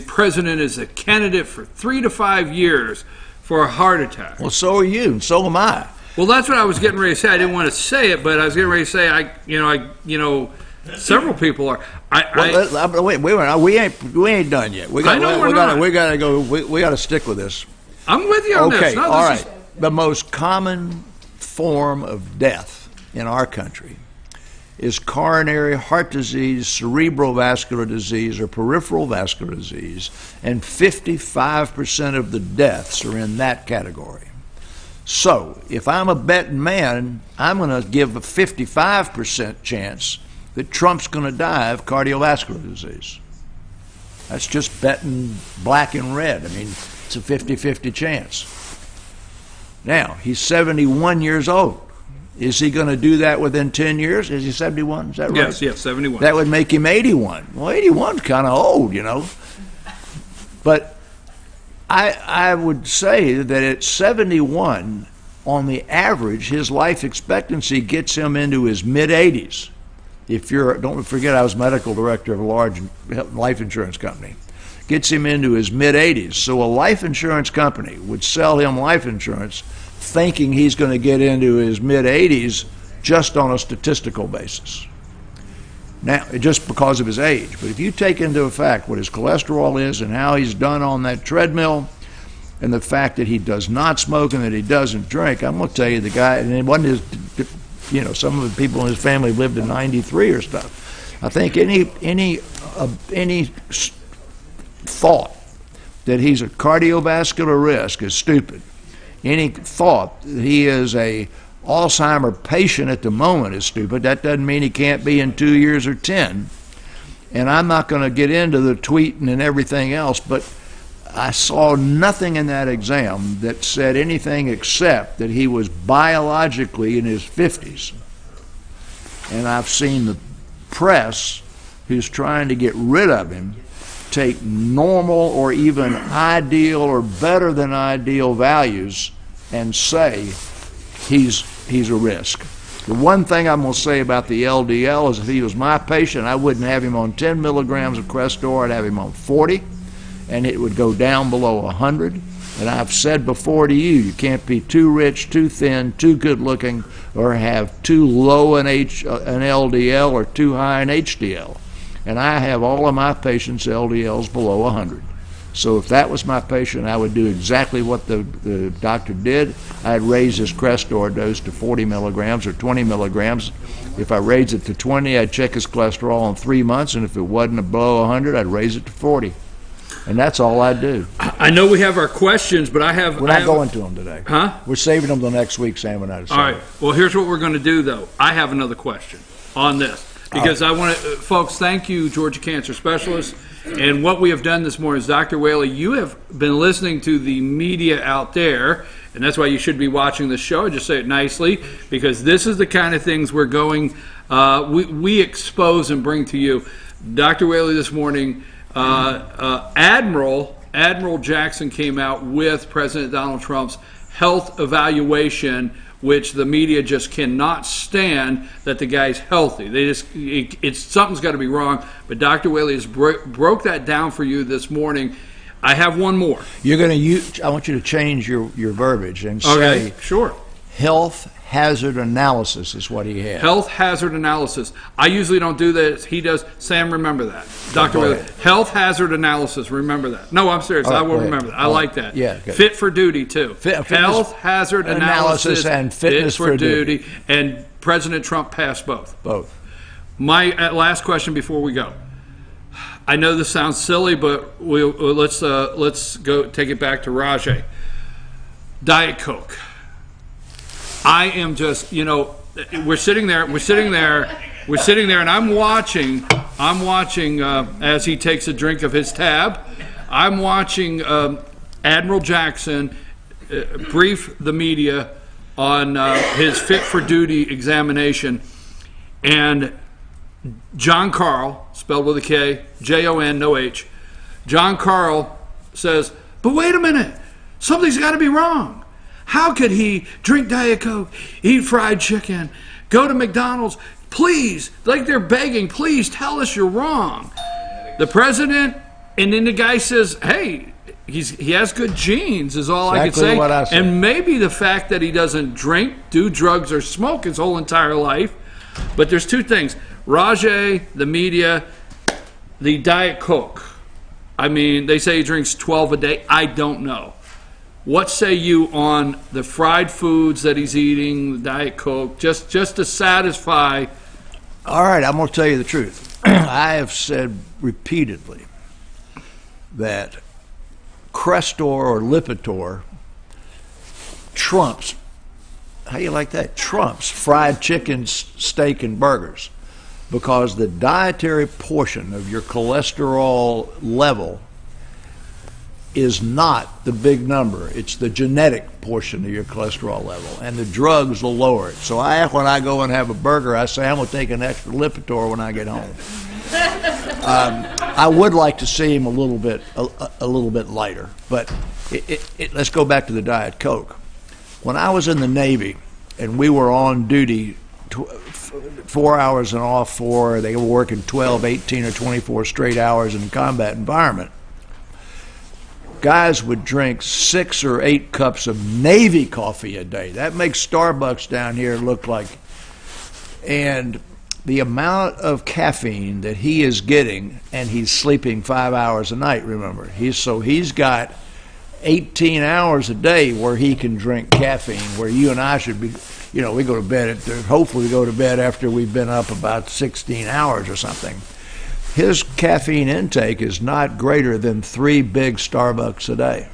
president is a candidate for 3 to 5 years for a heart attack. Well, so are you, and so am I. Well, that's what I was getting ready to say. I didn't want to say it, but I was getting ready to say, several people are. Wait, we ain't done yet. We got to stick with this. I'm with you on this. Okay, all right. The most common form of death in our country is coronary heart disease, cerebral vascular disease, or peripheral vascular disease, and 55% of the deaths are in that category. So, if I'm a betting man, I'm going to give a 55% chance that Trump's going to die of cardiovascular disease. That's just betting black and red. I mean, it's a 50-50 chance. Now, he's 71 years old. Is he going to do that within 10 years? Is he 71? Is that right? Yes, 71. That would make him 81. Well, 81's kind of old, you know. But I would say that at 71, on the average, his life expectancy gets him into his mid-80s. Don't forget, I was medical director of a large life insurance company. Gets him into his mid-80s. So a life insurance company would sell him life insurance thinking he's going to get into his mid-80s just on a statistical basis. Now, just because of his age. But if you take into effect what his cholesterol is and how he's done on that treadmill, and the fact that he does not smoke and that he doesn't drink, I'm going to tell you, the guy, and it wasn't his, some of the people in his family lived to 93 or stuff. I think any thought that he's a cardiovascular risk is stupid. Any thought that he is a Alzheimer patient at the moment is stupid. That doesn't mean he can't be in 2 years or 10. And I'm not going to get into the tweeting and everything else, but I saw nothing in that exam that said anything except that he was biologically in his 50s. And I've seen the press, who's trying to get rid of him, take normal or even ideal or better than ideal values and say he's a risk. The one thing I'm going to say about the LDL is if he was my patient, I wouldn't have him on 10 milligrams of Crestor, I'd have him on 40. And it would go down below 100. And I've said before to you, you can't be too rich, too thin, too good looking, or have too low an LDL or too high an HDL. And I have all of my patients' LDLs below 100. So if that was my patient, I would do exactly what the doctor did. I'd raise his Crestor dose to 40 milligrams or 20 milligrams. If I raised it to 20, I'd check his cholesterol in 3 months, and if it wasn't below 100, I'd raise it to 40. And that's all I do. I know we have our questions, but We're not going to them today. Huh? We're saving them till next week, Sam and I. All right. Well, here's what we're going to do, though. I have another question on this. Because I want to, folks, thank you, Georgia Cancer Specialist. And what we have done this morning is, Dr. Whaley, you have been listening to the media out there, and that's why you should be watching this show. I just say it nicely, because this is the kind of things we're going, we expose and bring to you. Dr. Whaley this morning, Admiral Jackson came out with President Donald Trump's health evaluation, which the media just cannot stand that the guy's healthy. They just, something's got to be wrong. But Dr. Whaley has broke that down for you this morning. I have one more. You're going to use. I want you to change your verbiage and say, okay, sure. Health hazard analysis is what he had. Health hazard analysis. I usually don't do that. He does. Sam, remember that. Dr. Whaley, health hazard analysis. Remember that. No, I'm serious. Right, I will remember that. I like that. Yeah. Good. Fit for duty, too. Health hazard analysis and fitness for duty. And President Trump passed both. Both. My last question before we go. I know this sounds silly, but let's go take it back to Rajay. Diet Coke. I am just, we're sitting there, and I'm watching as he takes a drink of his tab. I'm watching Admiral Jackson brief the media on his fit for duty examination, and John Carl, spelled with a K, Jon, no H, John Carl says, but wait a minute, something's got to be wrong. How could he drink Diet Coke, eat fried chicken, go to McDonald's? Please, like they're begging, please tell us you're wrong. The president, and then the guy says, hey, he has good genes is all I could say. What I said. And maybe the fact that he doesn't drink, do drugs, or smoke his whole entire life. But there's two things. Rajay, the media, the Diet Coke. I mean, they say he drinks 12 a day. I don't know. What say you on the fried foods that he's eating, the Diet Coke, just to satisfy? All right, I'm going to tell you the truth. I have said repeatedly that Crestor or Lipitor trumps, how do you like that? Trumps fried chicken, steak, and burgers, because the dietary portion of your cholesterol level is not the big number. It's the genetic portion of your cholesterol level, and the drugs will lower it. So when I go and have a burger, I say I'm going to take an extra Lipitor when I get home. I would like to see him a little bit lighter. But let's go back to the Diet Coke. When I was in the Navy and we were on duty 4 hours and off 4, they were working 12, 18, or 24 straight hours in a combat environment, guys would drink 6 or 8 cups of Navy coffee a day. That makes Starbucks down here look like, and the amount of caffeine that he is getting, and he's sleeping 5 hours a night, remember. He's got 18 hours a day where he can drink caffeine, where you and I should be, we go to bed, hopefully we go to bed after we've been up about 16 hours or something. His caffeine intake is not greater than 3 big Starbucks a day.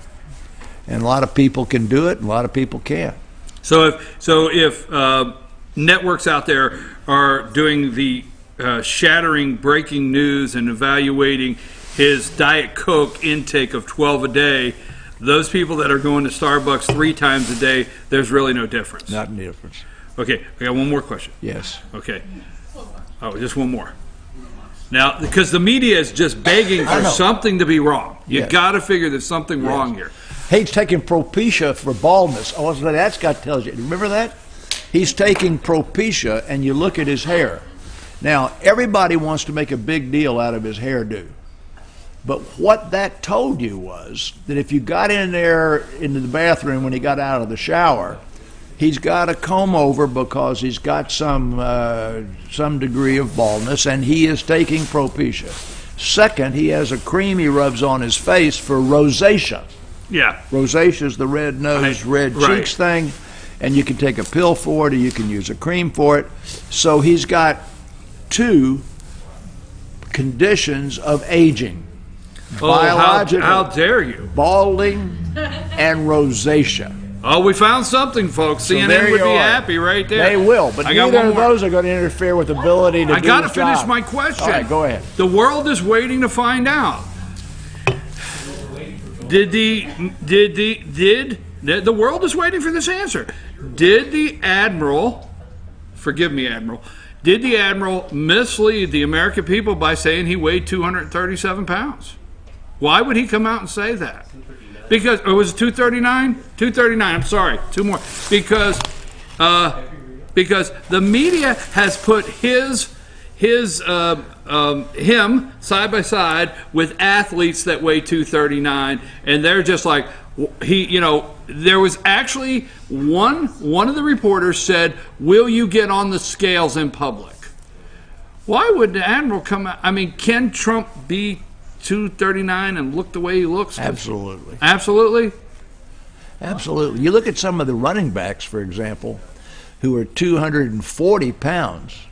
And a lot of people can do it, and a lot of people can't. So if networks out there are doing the shattering breaking news and evaluating his Diet Coke intake of 12 a day, those people that are going to Starbucks 3 times a day, there's really no difference. Not any difference. Okay, I got one more question. Yes. Okay. Oh, just one more. Now, because the media is just begging for something to be wrong. You got to figure there's something wrong here. He's taking Propecia for baldness. Oh, that's got tells you. Remember that? He's taking Propecia, and you look at his hair. Now, everybody wants to make a big deal out of his hairdo. But what that told you was that if you got in there into the bathroom when he got out of the shower, he's got a comb over because he's got some degree of baldness, and he is taking Propecia. Second, he has a cream he rubs on his face for rosacea. Yeah. Rosacea is the red nose, red cheeks thing, and you can take a pill for it or you can use a cream for it. So he's got 2 conditions of aging. Biological, how dare you? Balding and rosacea. Oh, we found something, folks. So CNN would be happy right there. They will, but neither of those are going to interfere with the ability to do the job. I got to finish my question. All right, go ahead. The world is waiting to find out. The world is waiting for this answer. Did the Admiral, forgive me, Admiral, did the Admiral mislead the American people by saying he weighed 237 pounds? Why would he come out and say that? Because, or was it 239? 239, I'm sorry, 2 more. Because the media has put him side by side with athletes that weigh 239, and they're just like, there was actually one of the reporters said, will you get on the scales in public? Why would the Admiral come out? I mean, can Trump be 239 and look the way he looks? Absolutely. Absolutely? Absolutely. You look at some of the running backs, for example, who are 240 pounds,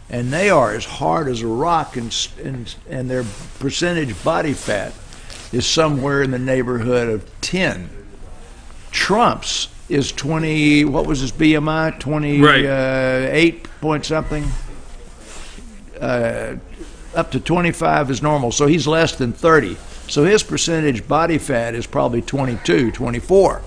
and they are as hard as a rock, and their percentage body fat is somewhere in the neighborhood of 10. Trump's is 20, what was his BMI? 28 point something? Up to 25 is normal, so he's less than 30. So his percentage body fat is probably 22, 24.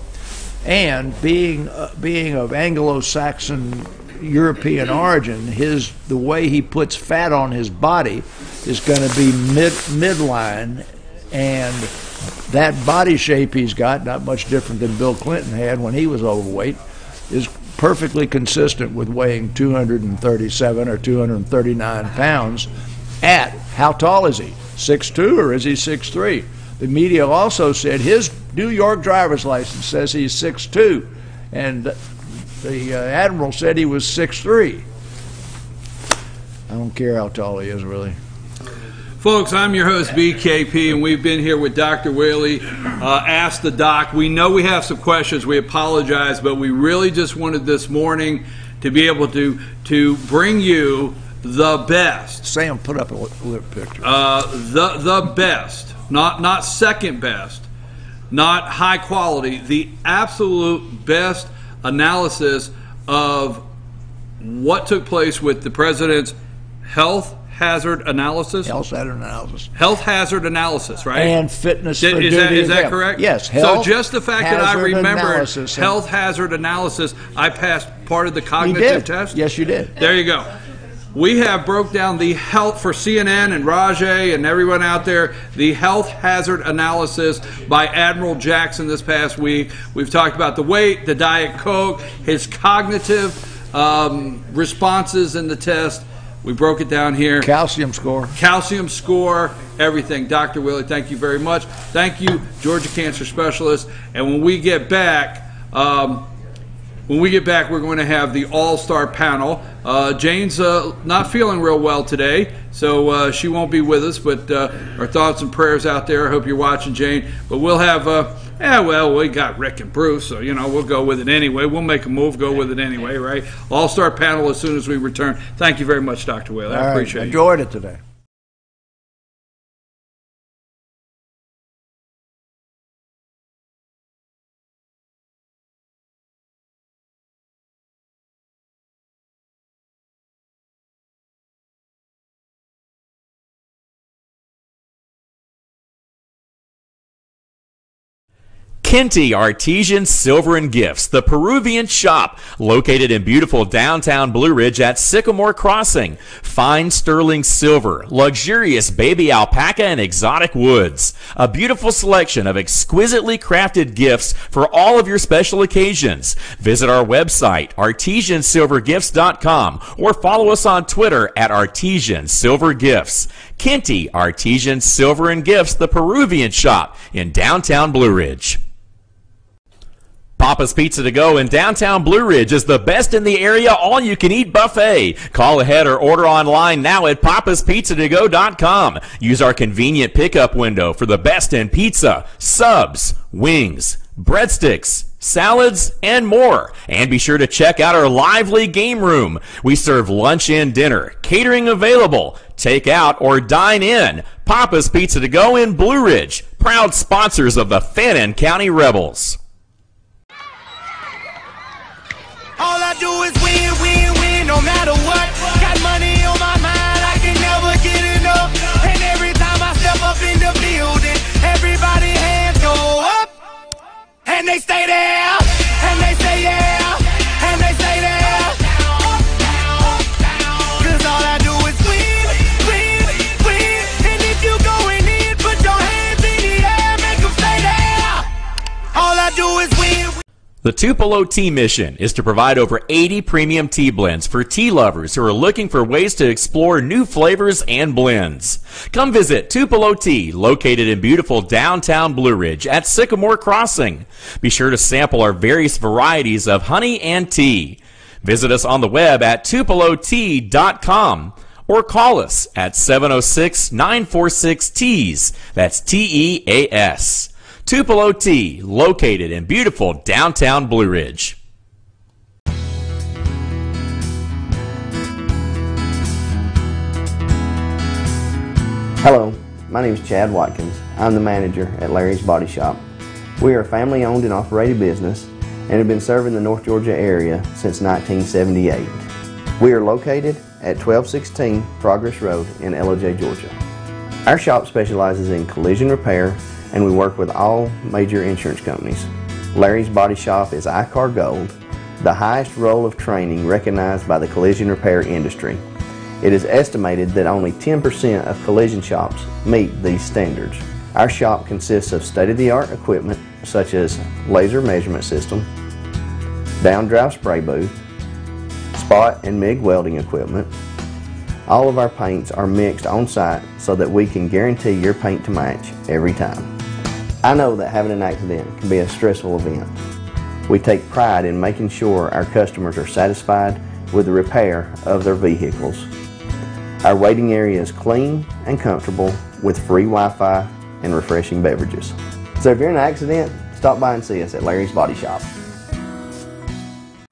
And being of Anglo-Saxon European origin, the way he puts fat on his body is going to be midline, and that body shape he's got, not much different than Bill Clinton had when he was overweight, is perfectly consistent with weighing 237 or 239 pounds at, how tall is he? 6'2" or is he 6'3"? The media also said his New York driver's license says he's 6'2", and the Admiral said he was 6'3". I don't care how tall he is, really. Folks, I'm your host, BKP, and we've been here with Dr. Whaley. Ask the Doc. We know we have some questions. We apologize, but we really just wanted this morning to be able to bring you the best. Sam, put up a picture. The best, not second best, not high quality, the absolute best analysis of what took place with the president's health hazard analysis. Health hazard analysis. Health hazard analysis, right? And fitness for duty. Is that correct? Yes. So just the fact that I remembered health hazard analysis, I passed part of the cognitive test? Yes, you did. There you go. We have broke down the health for CNN and Rajay and everyone out there, the health hazard analysis by Admiral Jackson this past week. We've talked about the weight, the Diet Coke, his cognitive responses in the test. We broke it down here. Calcium score, everything. Dr. Willie, thank you very much. Thank you, Georgia Cancer Specialist. And when we get back, we're going to have the all-star panel. Jane's not feeling real well today, so she won't be with us, but our thoughts and prayers out there. I hope you're watching, Jane. But we'll have, we got Rick and Bruce, so, we'll go with it anyway. We'll make a move, go with it anyway, right? All-star panel as soon as we return. Thank you very much, Dr. Whaley. I appreciate it. Enjoyed it today. Kenty Artesian Silver and Gifts, the Peruvian shop, located in beautiful downtown Blue Ridge at Sycamore Crossing. Fine sterling silver, luxurious baby alpaca and exotic woods. A beautiful selection of exquisitely crafted gifts for all of your special occasions. Visit our website, artesiansilvergifts.com, or follow us on Twitter at Artesian Silver Gifts. Kenty Artesian Silver and Gifts, the Peruvian shop in downtown Blue Ridge. Papa's Pizza to Go in downtown Blue Ridge is the best in the area all-you-can-eat buffet. Call ahead or order online now at papaspizzatogo.com. Use our convenient pickup window for the best in pizza, subs, wings, breadsticks, salads, and more. And be sure to check out our lively game room. We serve lunch and dinner, catering available, take out or dine in. Papa's Pizza to Go in Blue Ridge, proud sponsors of the Fannin County Rebels. All I do is win, win, win, no matter what. Got money on my mind, I can never get enough. And every time I step up in the building, everybody hands go up. And they stay there, and they say yeah, and they say there. Cause all I do is win, win, win. And if you going in, put your hands in the air, make them stay there. All I do is win. The Tupelo Tea mission is to provide over 80 premium tea blends for tea lovers who are looking for ways to explore new flavors and blends. Come visit Tupelo Tea, located in beautiful downtown Blue Ridge at Sycamore Crossing. Be sure to sample our various varieties of honey and tea. Visit us on the web at tupelotea.com or call us at 706-946-TEAS. That's TEAS. Tupelo Tea, located in beautiful downtown Blue Ridge. Hello, my name is Chad Watkins. I'm the manager at Larry's Body Shop. We are a family-owned and operated business and have been serving the North Georgia area since 1978. We are located at 1216 Progress Road in LOJ, Georgia. Our shop specializes in collision repair, and we work with all major insurance companies. Larry's Body Shop is ICAR Gold, the highest role of training recognized by the collision repair industry. It is estimated that only 10% of collision shops meet these standards. Our shop consists of state-of-the-art equipment such as laser measurement system, down-drive spray booth, spot and MIG welding equipment. All of our paints are mixed on site so that we can guarantee your paint to match every time. I know that having an accident can be a stressful event. We take pride in making sure our customers are satisfied with the repair of their vehicles. Our waiting area is clean and comfortable with free Wi-Fi and refreshing beverages. So if you're in an accident, stop by and see us at Larry's Body Shop.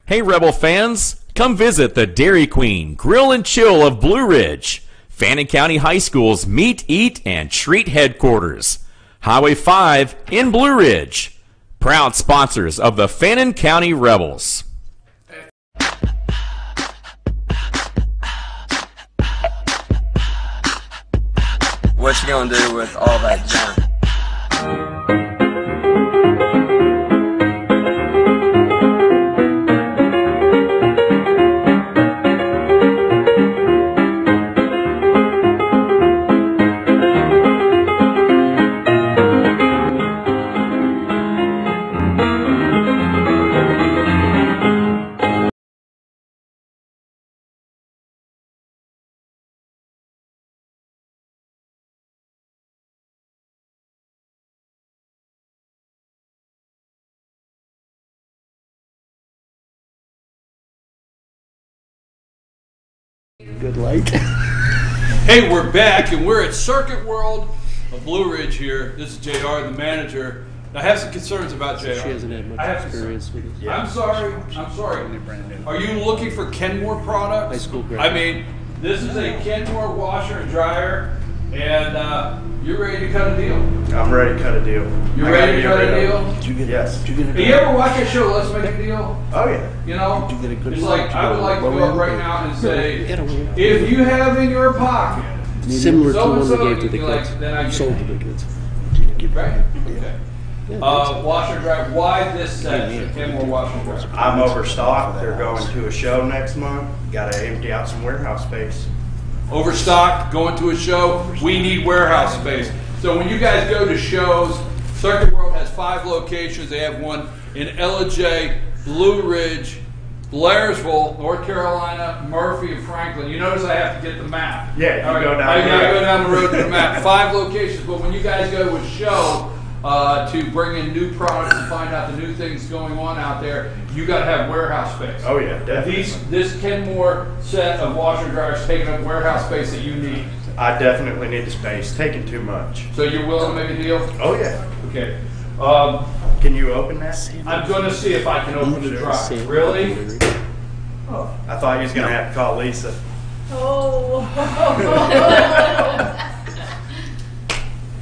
Hey Rebel fans, come visit the Dairy Queen Grill and Chill of Blue Ridge, Fannin County High School's Meet, Eat, and Treat headquarters. Highway 5 in Blue Ridge. Proud sponsors of the Fannin County Rebels. What you gonna do with all that junk? Good light. Hey, we're back, and we're at Circuit World of Blue Ridge here. This is JR, the manager. I have some concerns about JR. She hasn't had much experience with it. Yeah. I'm sorry. Are you looking for Kenmore products? High school graduate. I mean, this is a Kenmore washer and dryer, and you're ready to cut a deal. I'm ready to cut a deal. You're ready to cut a deal? Yes. Have you ever watched that show, Let's Make a Deal? Oh, yeah. You know, Did you get a good it's one? like, I would like to go up right now and say, Get away. if you have in your pocket, Similar to one we so-and-so, gave to the you'd be like, kids. then I get Sold it. to the kids. Right? Okay. Washer and dryer, why this set? Kenmore washer and dryer. I'm overstocked. They're going to a show next month. Got to empty out some warehouse space. Overstocked, going to a show, we need warehouse space. So when you guys go to shows, Circuit World has 5 locations. They have one in Ellijay, Blue Ridge, Blairsville, North Carolina, Murphy, and Franklin. You notice I have to get the map. Yeah, you go down I the gotta road. go down the road to the map. 5 locations, but when you guys go to a show to bring in new products and find out the new things going on out there, you got to have warehouse space. Oh, yeah, definitely. This Kenmore set of washer and dryers taking up warehouse space that you need. I definitely need the space. Taking too much. So you're willing to make a deal? Oh, yeah. Okay. Can you open that? I'm going to see if I can open the dryer. Really? Oh. I thought you was going to have to call Lisa. Oh.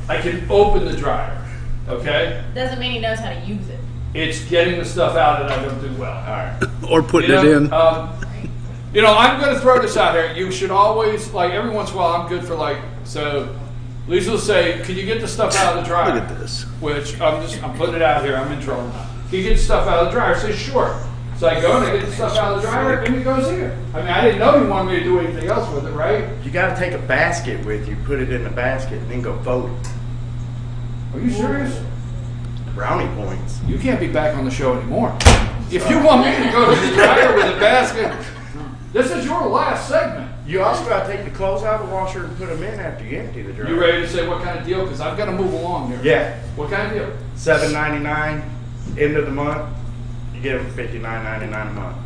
I can open the dryer. Okay? Doesn't mean he knows how to use it. It's getting the stuff out that I don't do well. All right. Or putting You know, it in. You know, I'm going to throw this out here. You should always, like, every once in a while, I'm good for, like, so Lisa will say, can you get the stuff out of the dryer? Look at this. Which I'm putting it out here. I'm in trouble now. Can you get the stuff out of the dryer? I say, sure. So I go and I get the stuff out of the dryer, and it goes here. I mean, I didn't know you wanted me to do anything else with it, right? You got to take a basket with you, put it in the basket, and then go fold it. Are you serious? Brownie points. You can't be back on the show anymore. If you want me to go to the dryer with a basket, this is your last segment. You also got to take the clothes out of the washer and put them in after you empty the dryer. You ready to say what kind of deal? Because I've got to move along here. Yeah. What kind of deal? $7.99 end of the month. You get them for $59.99 a month.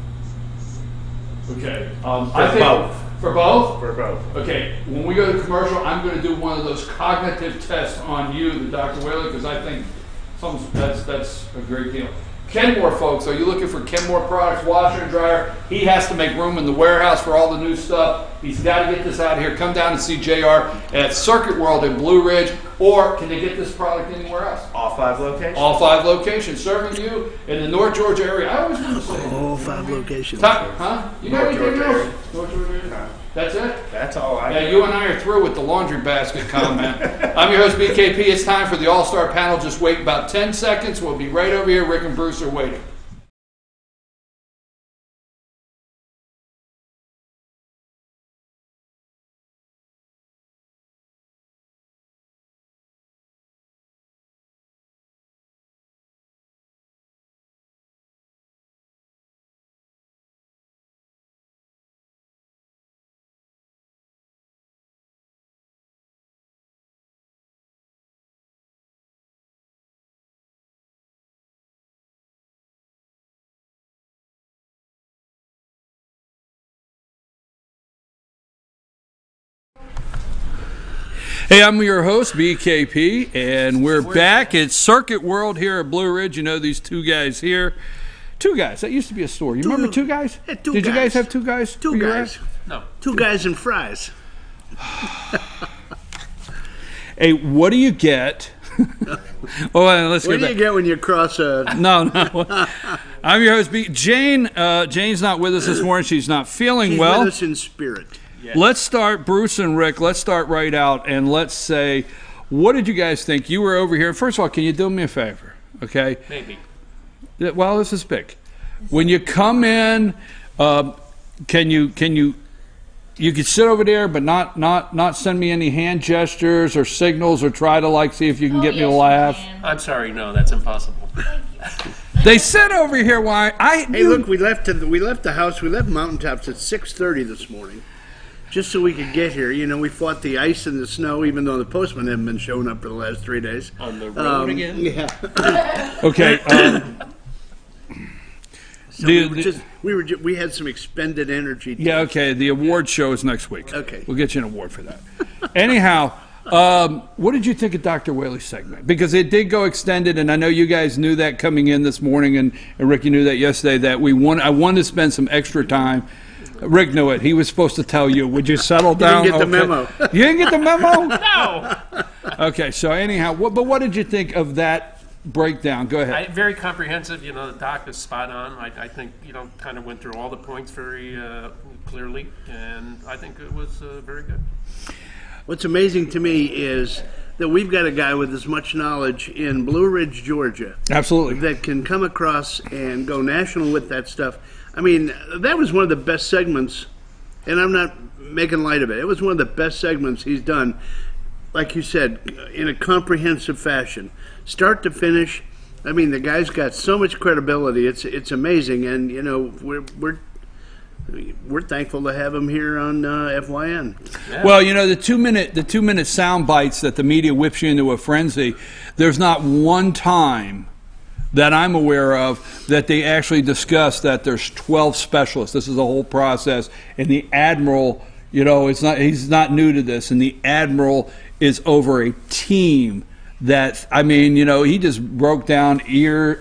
Okay. For both. For both? For both. Okay. When we go to commercial, I'm going to do one of those cognitive tests on you, the Dr. Whaley, because I think that's a great deal. Kenmore, folks, are you looking for Kenmore products, washer and dryer? He has to make room in the warehouse for all the new stuff. He's got to get this out of here. Come down and see JR at Circuit World in Blue Ridge, or can they get this product anywhere else? All 5 locations. All 5 locations, serving you in the North Georgia area. I always want to say All 5 locations. Huh? You got North anything Georgia else? area. North Georgia area? No. That's it? That's all I Yeah, got. you and I are through with the laundry basket comment. I'm your host, BKP. It's time for the All-Star panel. Just wait about 10 seconds. We'll be right over here. Rick and Bruce are waiting. Hey, I'm your host, BKP, and we're back at Circuit World here at Blue Ridge. You know these 2 guys here. 2 guys. That used to be a store. You remember 2 guys? Yeah, 2 Did guys. you guys have 2 guys? 2 where you were guys. at? No. 2 guys and fries. Hey, what do you get? Let's What get do back. you get when you cross a... No. I'm your host, Jane. Jane's not with us this morning. She's not feeling She's well. with us in spirit. Let's start, Bruce and Rick, let's start right out, and let's say, what did you guys think? You were over here. First of all, can you do me a favor, okay? Maybe. Well, this is big. When you come in, can you could sit over there, but not send me any hand gestures or signals or try to, like, see if you can get me to laugh? I'm sorry, no, that's impossible. They said over here why Hey, look, we left the house. We left Mountaintops at 6:30 this morning, just so we could get here. You know, we fought the ice and the snow, even though the postman haven't been showing up for the last 3 days. On the road again? Yeah. Okay. So we had some expended energy. Yeah, okay. The award show is next week. Okay. We'll get you an award for that. Anyhow, what did you think of Dr. Whaley's segment? Because it did go extended, and I know you guys knew that coming in this morning, and Rick, you knew that yesterday, that I wanted to spend some extra time. Rick knew it. He was supposed to tell you. Would you settle down? You didn't get the memo. You didn't get the memo? No. Okay, so anyhow, but what did you think of that breakdown? Go ahead. Very comprehensive. You know, the doc is spot on. I think, kind of went through all the points very clearly, and I think it was very good. What's amazing to me is that we've got a guy with as much knowledge in Blue Ridge, Georgia. Absolutely. That can come across and go national with that stuff. I mean, that was one of the best segments, and I'm not making light of it. It was one of the best segments he's done, like you said, in a comprehensive fashion. Start to finish. I mean, the guy's got so much credibility. It's amazing, and we're thankful to have him here on FYN. Yeah. Well, the 2 minute sound bites that the media whips you into a frenzy. There's not one time that I'm aware of that they actually discuss that there's 12 specialists. This is the whole process, and the admiral, he's not new to this, and the admiral is over a team that, he just broke down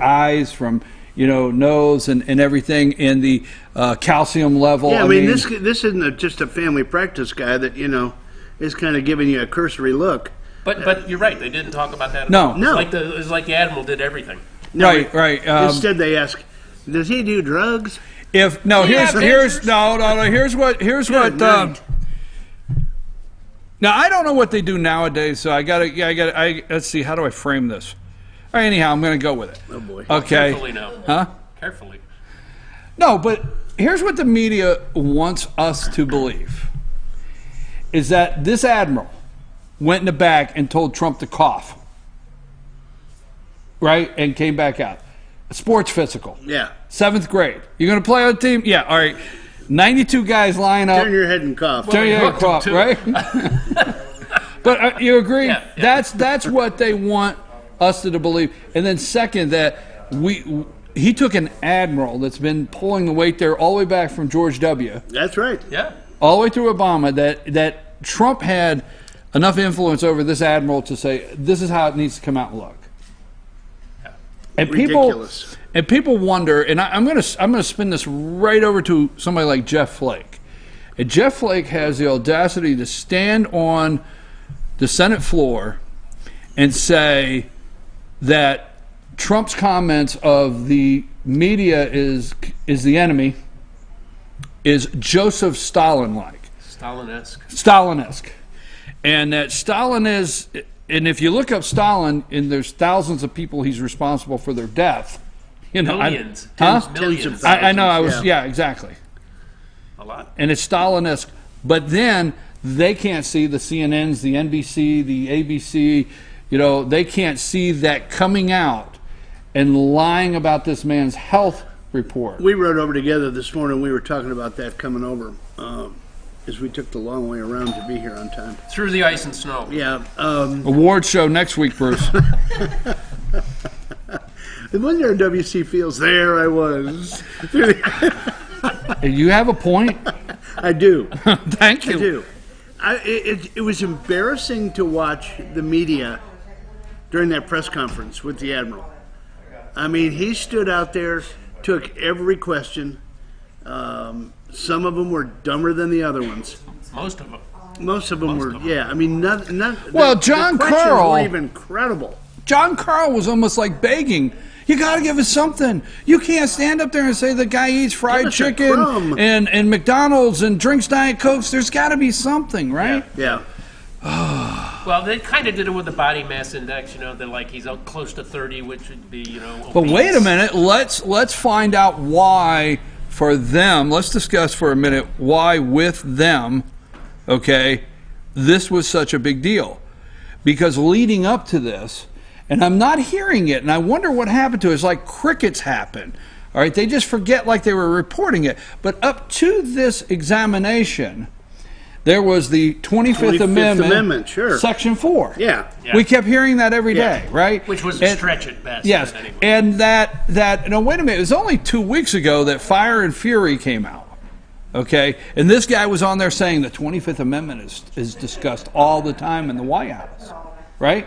eyes from nose and everything, and the calcium level. Yeah, this isn't just a family practice guy that is kind of giving you a cursory look. But you're right. They didn't talk about that. No. It's like the admiral did everything. No, right. Instead, they ask, "Does he do drugs?" Here's what. Now I don't know what they do nowadays, so let's see. How do I frame this? All right, anyhow, I'm going to go with it. Oh boy. Okay. Carefully now. Huh? Carefully. No, but here's what the media wants us to believe: is that this admiral went in the back and told Trump to cough. Right? And came back out. A sports physical. Yeah. 7th grade. You're going to play on the team? Yeah, all right. 92 guys line up. Turn your head and cough. Turn your head and cough, right? But you agree? Yeah. That's what they want us to believe. And then second, that he took an admiral that's been pulling the weight there all the way back from George W. That's right. Yeah. All the way through Obama, that Trump had enough influence over this admiral to say, this is how it needs to come out and look. And people wonder, and I'm gonna spin this right over to somebody like Jeff Flake. And Jeff Flake has the audacity to stand on the Senate floor and say that Trump's comments of the media is the enemy is Joseph Stalin-like. Stalin-esque. And that Stalin is. And if you look up Stalin, and there's thousands of people he's responsible for their death. Millions. Millions. I know. Exactly. A lot. And it's Stalin-esque. But then they can't see the CNNs, the NBC, the ABC. They can't see that coming out and lying about this man's health report. We rode over together this morning. We were talking about that coming over. As we took the long way around to be here on time. Through the ice and snow. Yeah. Award show next week, Bruce. And when you're in WC Fields, there I was. You have a point. I do. Thank you. I do. It was embarrassing to watch the media during that press conference with the Admiral. He stood out there, took every question. Some of them were dumber than the other ones. Most of them. Most of them were, yeah. John Carl were even credible. John Carl was almost like begging. You got to give us something. You can't stand up there and say the guy eats fried chicken and McDonald's and drinks Diet Cokes. There's got to be something, right? Yeah. Well, they kind of did it with the body mass index. They're like he's close to 30, which would be obese. But wait a minute. Let's find out why. For them, let's discuss for a minute why with them, this was such a big deal. Because leading up to this, and I'm not hearing it, and I wonder what happened to it. It's like crickets happen. All right, they just forget like they were reporting it. But up to this examination, there was the 25th Amendment, sure. Section 4. Yeah. We kept hearing that every day, right? Which was a stretch at best. Yes, but anyway. and that no, wait a minute. It was only 2 weeks ago that Fire and Fury came out. Okay, and this guy was on there saying the 25th Amendment is discussed all the time in the White House, right?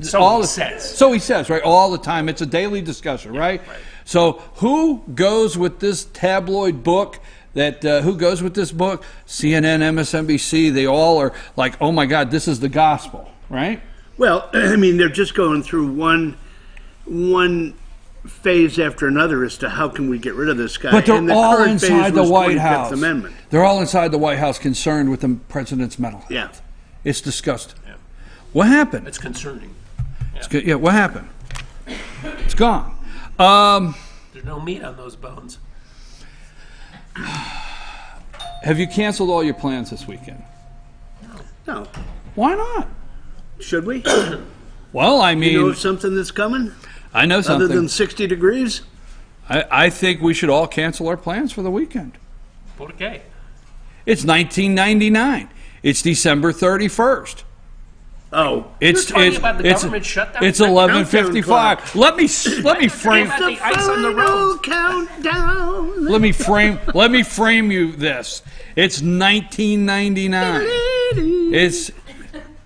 So he says. So he says, right? All the time. It's a daily discussion, right? So who goes with this tabloid book? Who goes with this book? CNN, MSNBC. They all are like, oh my God, this is the gospel, right? Well, I mean, they're just going through one phase after another as to how can we get rid of this guy. But they're and the all current inside phase the was White 25th House. Amendment. They're all inside the White House, concerned with the president's mental health. Yeah. It's disgusting. Yeah. What happened? It's concerning. Yeah. What happened? It's gone. There's no meat on those bones. Have you canceled all your plans this weekend? No. Why not? Should we? Well, I mean, you know of something that's coming? I know something. Other than 60 degrees? I think we should all cancel our plans for the weekend. Okay. It's 1999. It's December 31st. Oh, it's You're talking about the government shutdown? It's 11:55. Let me frame. The ice on the road. Countdown. Let me frame you this. It's 1999.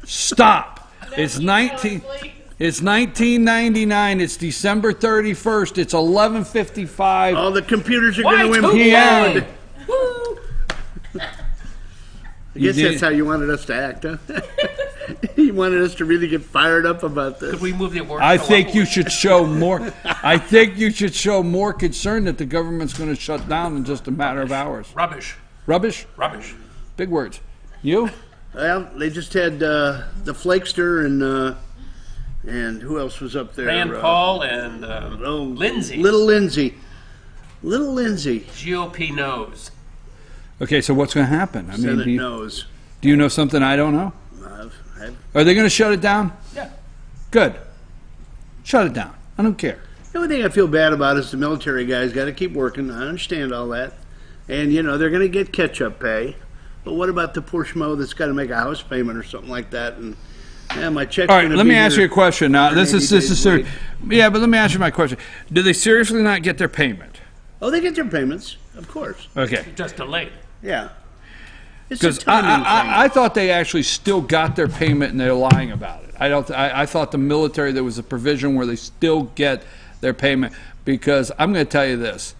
Stop. It's 1999. It's December 31st. It's 11:55. All the computers are going to PM. I guess that's how you wanted us to act, huh? You wanted us to really get fired up about this. Could we move the award? I think you should show more. I think you should show more concern that the government's going to shut down in just a matter of hours. Rubbish. Rubbish. Rubbish. Big words. You? Well, they just had the Flakester and who else was up there? Rand Paul and Lindsay. Little Lindsay. GOP knows. Okay, so what's going to happen? I Senate mean, knows. Do you know something I don't know? Are they going to shut it down? Yeah. Good. Shut it down. I don't care. The only thing I feel bad about is the military guys got to keep working. I understand all that. And, they're going to get catch-up pay. But what about the poor schmo that's got to make a house payment or something like that? And, my check's all right, going to let be me ask you a question now. This is serious. late. Yeah, but let me ask you my question. Do they seriously not get their payment? Oh, they get their payments, of course. Okay. Just delayed. Yeah. Because I thought they actually still got their payment and they're lying about it. I thought the military, there was a provision where they still get their payment, because I'm going to tell you this.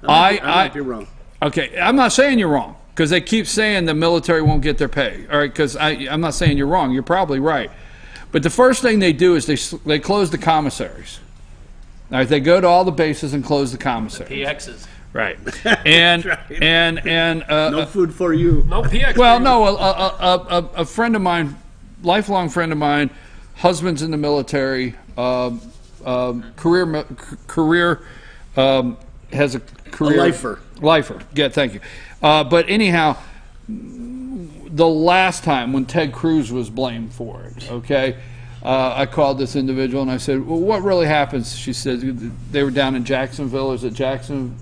I might be wrong. Okay, I'm not saying you're wrong, because they keep saying the military won't get their pay. All right, because I'm not saying you're wrong. You're probably right. But the first thing they do is they close the commissaries. All right, they go to all the bases and close the commissaries. The PXs. Right. And no food for you. No PX. Well, no, a friend of mine, lifelong friend of mine, husband's in the military, career has a career. A lifer. Yeah, thank you. But anyhow, the last time when Ted Cruz was blamed for it, okay, I called this individual and I said, well, what really happens? She said they were down in Jacksonville. Is it Jackson,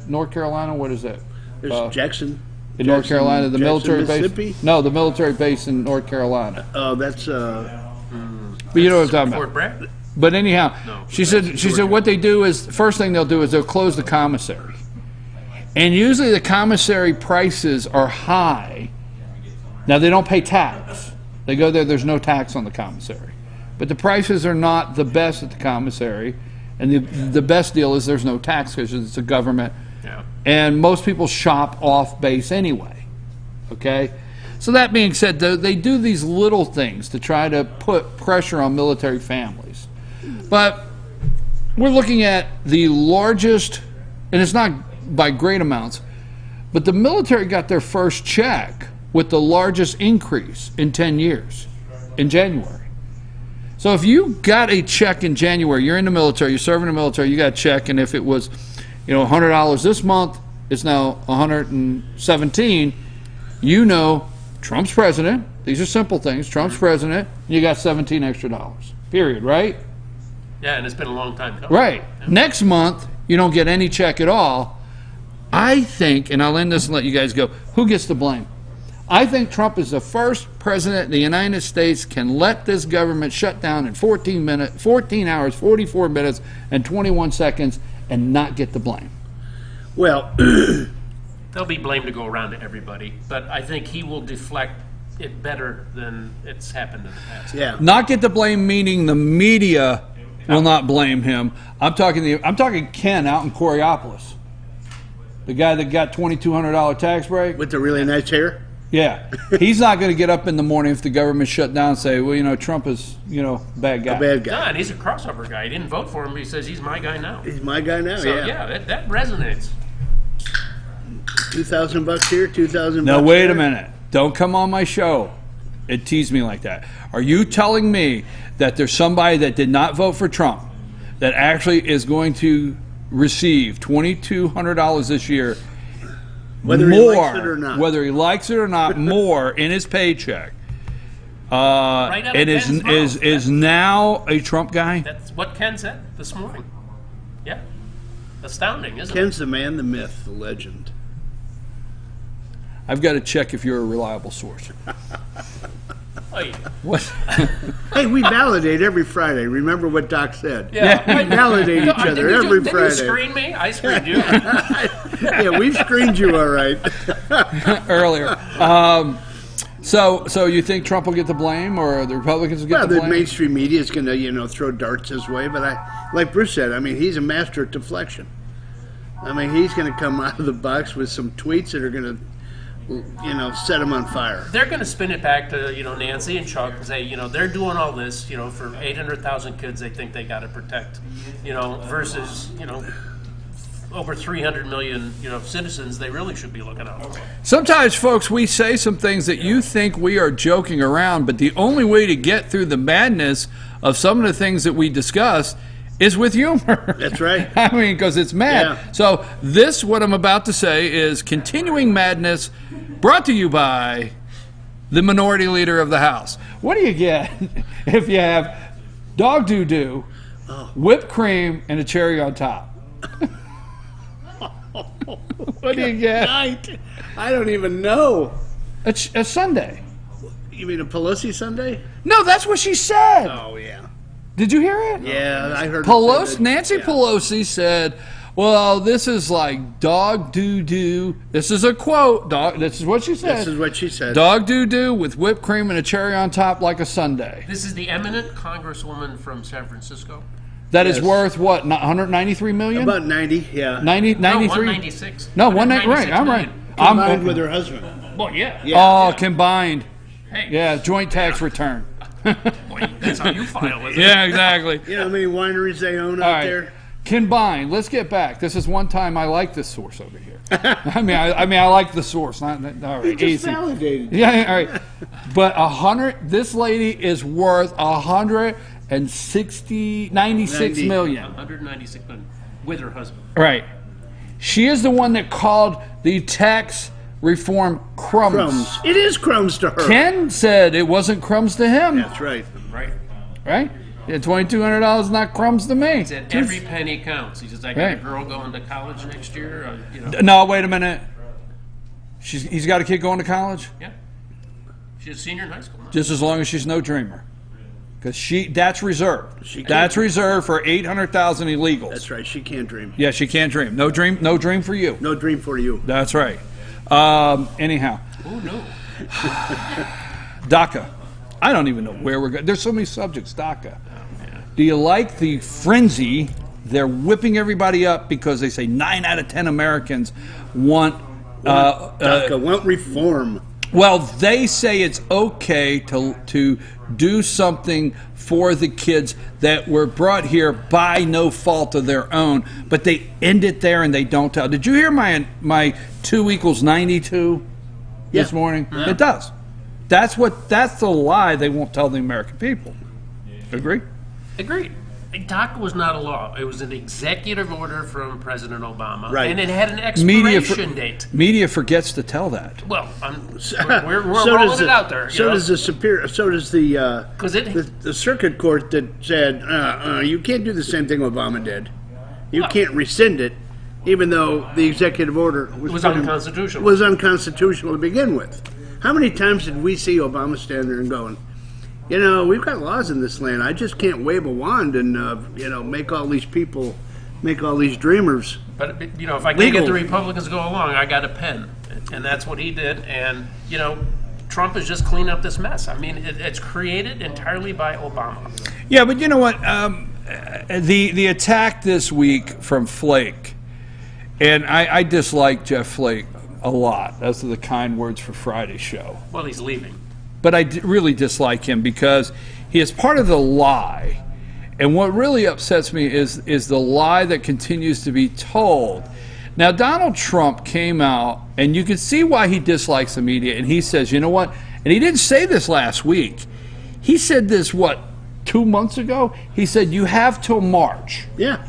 North Carolina? What is that? There's Jackson. In North Carolina, the military Mississippi? base? No, the military base in North Carolina. Oh, that's But you know what I'm talking Fort about. Bragg? But anyhow, No, she said what they do is, first thing they'll do is they'll close the commissary. And usually the commissary prices are high. Now, they don't pay tax. They go there, there's no tax on the commissary. But the prices are not the best at the commissary. And the best deal is there's no tax because it's a government. Yeah. And most people shop off base anyway. Okay? So that being said, they do these little things to try to put pressure on military families. But we're looking at the largest, and it's not by great amounts, but the military got their first check with the largest increase in 10 years in January. So if you got a check in January, you're in the military, you're serving the military, you got a check, and if it was, $100 this month, it's now $117, Trump's president. These are simple things. Trump's president, and you got $17 extra. Period, right? Yeah, and it's been a long time coming. Right. Yeah. Next month, you don't get any check at all, I think, and I'll end this and let you guys go, who gets the blame? I think Trump is the first president in the United States can let this government shut down in 14 hours, 44 minutes, and 21 seconds and not get the blame. Well, there'll be blame to go around to everybody, but I think he will deflect it better than it's happened in the past. Yeah. Not get the blame meaning the media will not blame him. I'm talking Ken out in Coraopolis. The guy that got $2,200 tax break. With the really nice hair? Yeah. He's not going to get up in the morning if the government shut down and say, well, you know, Trump is, you know, bad guy. A bad guy. No, and he's a crossover guy. He didn't vote for him, but he says he's my guy now. He's my guy now, So, yeah. that resonates. $2,000 here, $2,000 Now, wait there. a minute. Don't come on my show and tease me like that. Are you telling me that there's somebody that did not vote for Trump that actually is going to receive $2,200 this year, Whether he likes it or not. whether he likes it or not, more in his paycheck, Right out of and Ben's is now a Trump guy? That's what Ken said this morning. Yeah. Astounding, isn't Ken's the man, the myth, the legend. I've got to check if you're a reliable source. Oh, yeah. What? Hey, we validate every Friday. Remember what Doc said. Yeah. We validate each other every Didn't Friday. you screen me? I screened you. Yeah, we've screened you all right. Earlier. So you think Trump will get the blame, or the Republicans will get Well, the the blame? mainstream media is going to, throw darts his way. But like Bruce said, I mean, he's a master at deflection. I mean, he's going to come out of the box with some tweets that are going to, set him on fire. They're going to spin it back to, Nancy and Chuck and say, they're doing all this, for 800,000 kids they think they got to protect, versus, over 300 million, citizens they really should be looking out for. Sometimes, folks, we say some things that you think we are joking around, but the only way to get through the madness of some of the things that we discuss is with humor. That's right. I mean, because it's mad. Yeah. So what I'm about to say is Continuing Madness, brought to you by the minority leader of the House. What do you get if you have dog doo-doo, whipped cream, and a cherry on top? What do you get? I don't even know. It's a sundae. You mean a Pelosi Sunday? No, that's what she said. Oh, yeah. Did you hear it? Yeah, I heard her say that. Nancy Pelosi said, well, this is like dog doo-doo. This is a quote. This is what she said. This is what she said. Dog doo-doo with whipped cream and a cherry on top like a sundae. This is the eminent congresswoman from San Francisco. That is worth what? 193 million? About 90, yeah. 93? No, 196. No, 190. Right, I'm right. Combined with her husband. Well, yeah. Oh, combined. Hey. Yeah, joint tax return. Boy, that's how you file, isn't it? Yeah, exactly. You know how many wineries they own All out right. there? Combined. Let's get back. This is one time I like this source over here. I like the source. Not all right. Just Easy. validated. Yeah, all right. But 100. This lady is worth 196 million. 196 million with her husband. Right. She is the one that called the tax reform crumbs. Crumbs. It is crumbs to her. Ken said it wasn't crumbs to him. That's right. Right. Right? Yeah, $2,200 is not crumbs to me. He said every penny counts. He says, I got a girl going to college next year. No, wait a minute. He's got a kid going to college? Yeah. She's a senior in high school now. Just as long as she's no dreamer. Because that's reserved. That's reserved for 800,000 illegals. That's right. She can't dream. Yeah, she can't dream. No dream for you. No dream for you. That's right. Anyhow. Oh, no. DACA. I don't even know where we're going. There's so many subjects. DACA. Do you like the frenzy? They're whipping everybody up because they say 9 out of 10 Americans want DACA, want reform. Well, they say it's okay to do something for the kids that were brought here by no fault of their own, but they end it there and they don't tell. Did you hear my 2 equals 92 this morning? Yeah. It does. That's the lie they won't tell the American people. Agree? Agreed. DACA was not a law. It was an executive order from President Obama. Right. And it had an expiration date. Media forgets to tell that. Well, we're rolling it out there. So does the circuit court that said you can't do the same thing Obama did. You can't rescind it. even though the executive order was unconstitutional. Was unconstitutional to begin with. How many times did we see Obama stand there and going, you know, we've got laws in this land. I just can't wave a wand and you know, make all these people, make all these dreamers. But you know, if I can't get the Republicans to go along, I got a pen, and that's what he did. And you know, Trump is just cleaning up this mess. I mean, it's created entirely by Obama. Yeah, but you know what? The attack this week from Flake, and I dislike Jeff Flake a lot. Those are the kind words for Friday's show. Well, he's leaving. But I really dislike him because he is part of the lie. And what really upsets me is the lie that continues to be told. Now, Donald Trump came out, and you can see why he dislikes the media, and he says, you know what? And he didn't say this last week. He said this, 2 months ago? He said, you have till March. Yeah.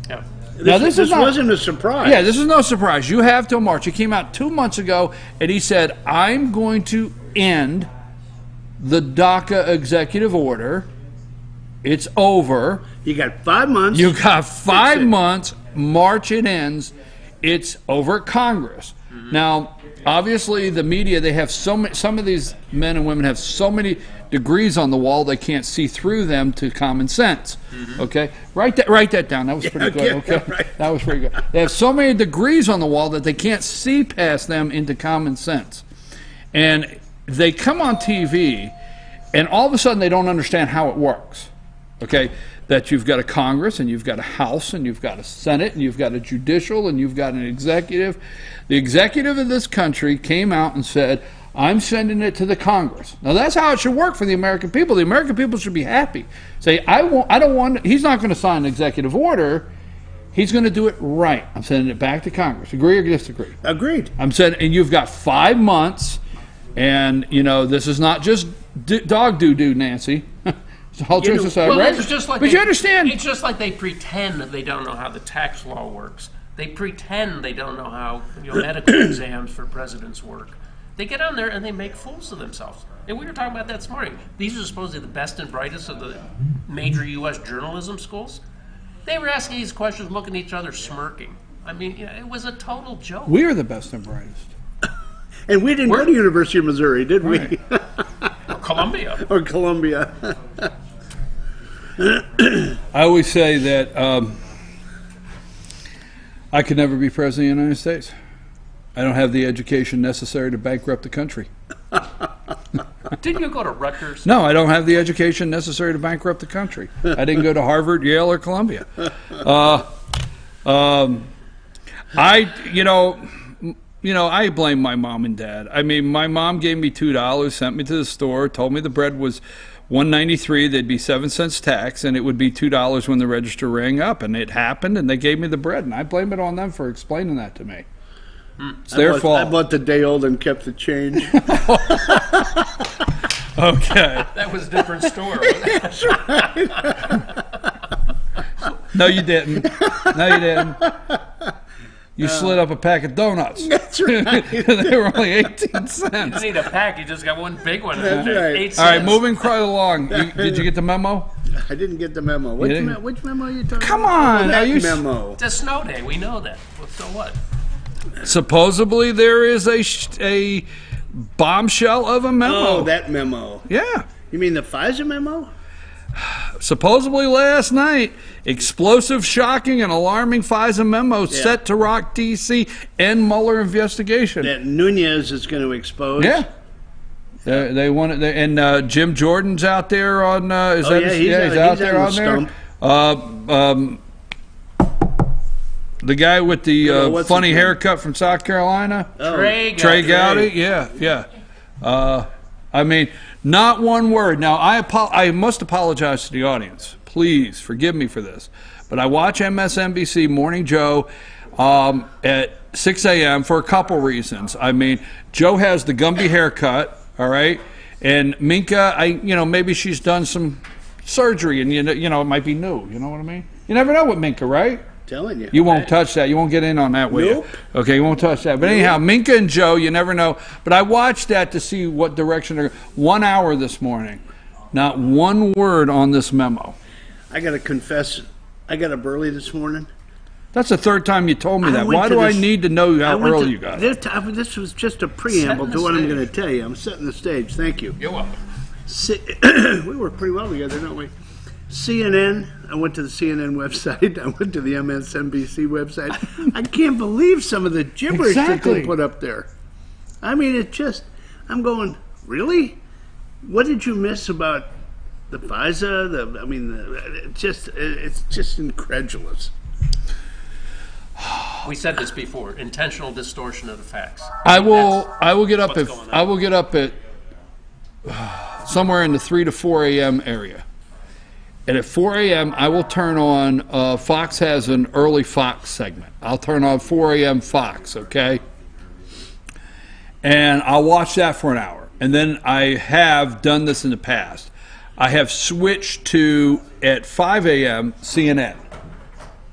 Yeah. Now, this wasn't a surprise. Yeah, this is no surprise. You have till March. He came out 2 months ago, and he said, I'm going to end the DACA executive order. It's over. You got 5 months. You got 5 months. March it ends. It's over at Congress. Mm-hmm. Now, obviously, the media, they have some of these men and women have so many degrees on the wall they can't see through them to common sense. Mm-hmm. Okay? Write that down. That was pretty good. Okay? Right. That was pretty good. They have so many degrees on the wall that they can't see past them into common sense. And they come on TV, and all of a sudden they don't understand how it works. Okay? That you've got a Congress, and you've got a House, and you've got a Senate, and you've got a judicial, and you've got an executive. The executive of this country came out and said, I'm sending it to the Congress. Now that's how it should work for the American people. The American people should be happy. Say, he's not going to sign an executive order. He's going to do it right. I'm sending it back to Congress. Agree or disagree? Agreed. I'm saying, and you've got 5 months, and you know this is not just dog doo-doo, Nancy. All jokes aside, well, right? It's just like but you understand. It's just like they pretend that they don't know how the tax law works. They pretend they don't know how medical exams for presidents work. They get on there and they make fools of themselves. And we were talking about that this morning. These are supposedly the best and brightest of the major U.S. journalism schools. They were asking these questions, looking at each other, smirking. I mean, it was a total joke. We are the best and brightest. And we didn't go to University of Missouri, did we? Or Columbia. Or Columbia. I always say that I could never be president of the United States. I don't have the education necessary to bankrupt the country. Didn't you go to Rutgers? No, I don't have the education necessary to bankrupt the country. I didn't go to Harvard, Yale, or Columbia. I blame my mom and dad. I mean, my mom gave me $2, sent me to the store, told me the bread was $1.93, there'd be 7 cents tax, and it would be $2 when the register rang up, and it happened, and they gave me the bread, and I blame it on them for explaining that to me. It's their fault. I bought the day old and kept the change. Okay. That was a different story. That's right. No, you didn't. No, you didn't. You slid up a pack of donuts. That's right. They were only 18 cents. You didn't need a pack, you just got one big one. That's right. 8 cents. All right, moving right along. Did you get the memo? I didn't get the memo. Which memo are you talking Come about? on. That memo. It's a snow day, we know that. Well, so what? Supposedly there is a bombshell of a memo. Oh, that memo. Yeah. You mean the FISA memo? Supposedly last night, explosive, shocking, and alarming FISA memo set to rock D.C. and Mueller investigation. That Nunez is going to expose. Yeah. They want it, and Jim Jordan's out there on. He's out there on there. The guy with the funny haircut from South Carolina, Trey Gowdy. Yeah. I mean, not one word. Now, I must apologize to the audience. Please forgive me for this. But I watch MSNBC Morning Joe at 6 a.m. for a couple reasons. I mean, Joe has the Gumby haircut, all right? And Minka, maybe she's done some surgery, and it might be new. You know what I mean? You never know with Minka, right? Telling you. You won't touch that. You won't get in on that, will you? Okay, you won't touch that. But anyhow, Minka and Joe, you never know. But I watched that to see what direction they're going. 1 hour this morning. Not one word on this memo. I got to confess, I got up early this morning That's the third time you told me that. Why do I need to know how early you got it? This was just a preamble to what I'm going to tell you. I'm setting the stage. Thank you. You're welcome. We work pretty well together, don't we? CNN, I went to the CNN website. I went to the MSNBC website. I can't believe some of the gibberish that they put up there. I mean, it just, I'm going, really? What did you miss about the FISA? It's just incredulous. We said this before: intentional distortion of the facts. I will get up at somewhere in the 3 to 4 a.m. area. And at 4 a.m., I will turn on, Fox has an early Fox segment. I'll turn on 4 a.m. Fox, okay? And I'll watch that for an hour. And then I have done this in the past. I have switched to, at 5 a.m., CNN,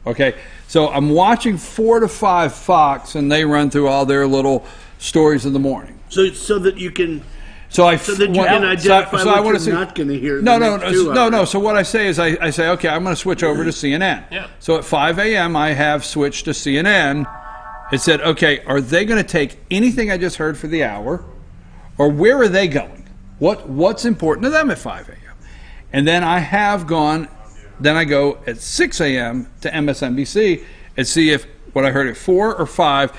okay? So I'm watching 4 to 5 Fox, and they run through all their little stories in the morning. So that you can... So that you can identify what you're not going to hear. No. So what I say is I say, okay, I'm going to switch over to CNN. Yeah. So at 5 a.m. I have switched to CNN. It said, okay, are they going to take anything I just heard for the hour, or where are they going? What's important to them at 5 a.m.? And then I have gone. Then I go at 6 a.m. to MSNBC and see if what I heard at 4 or 5,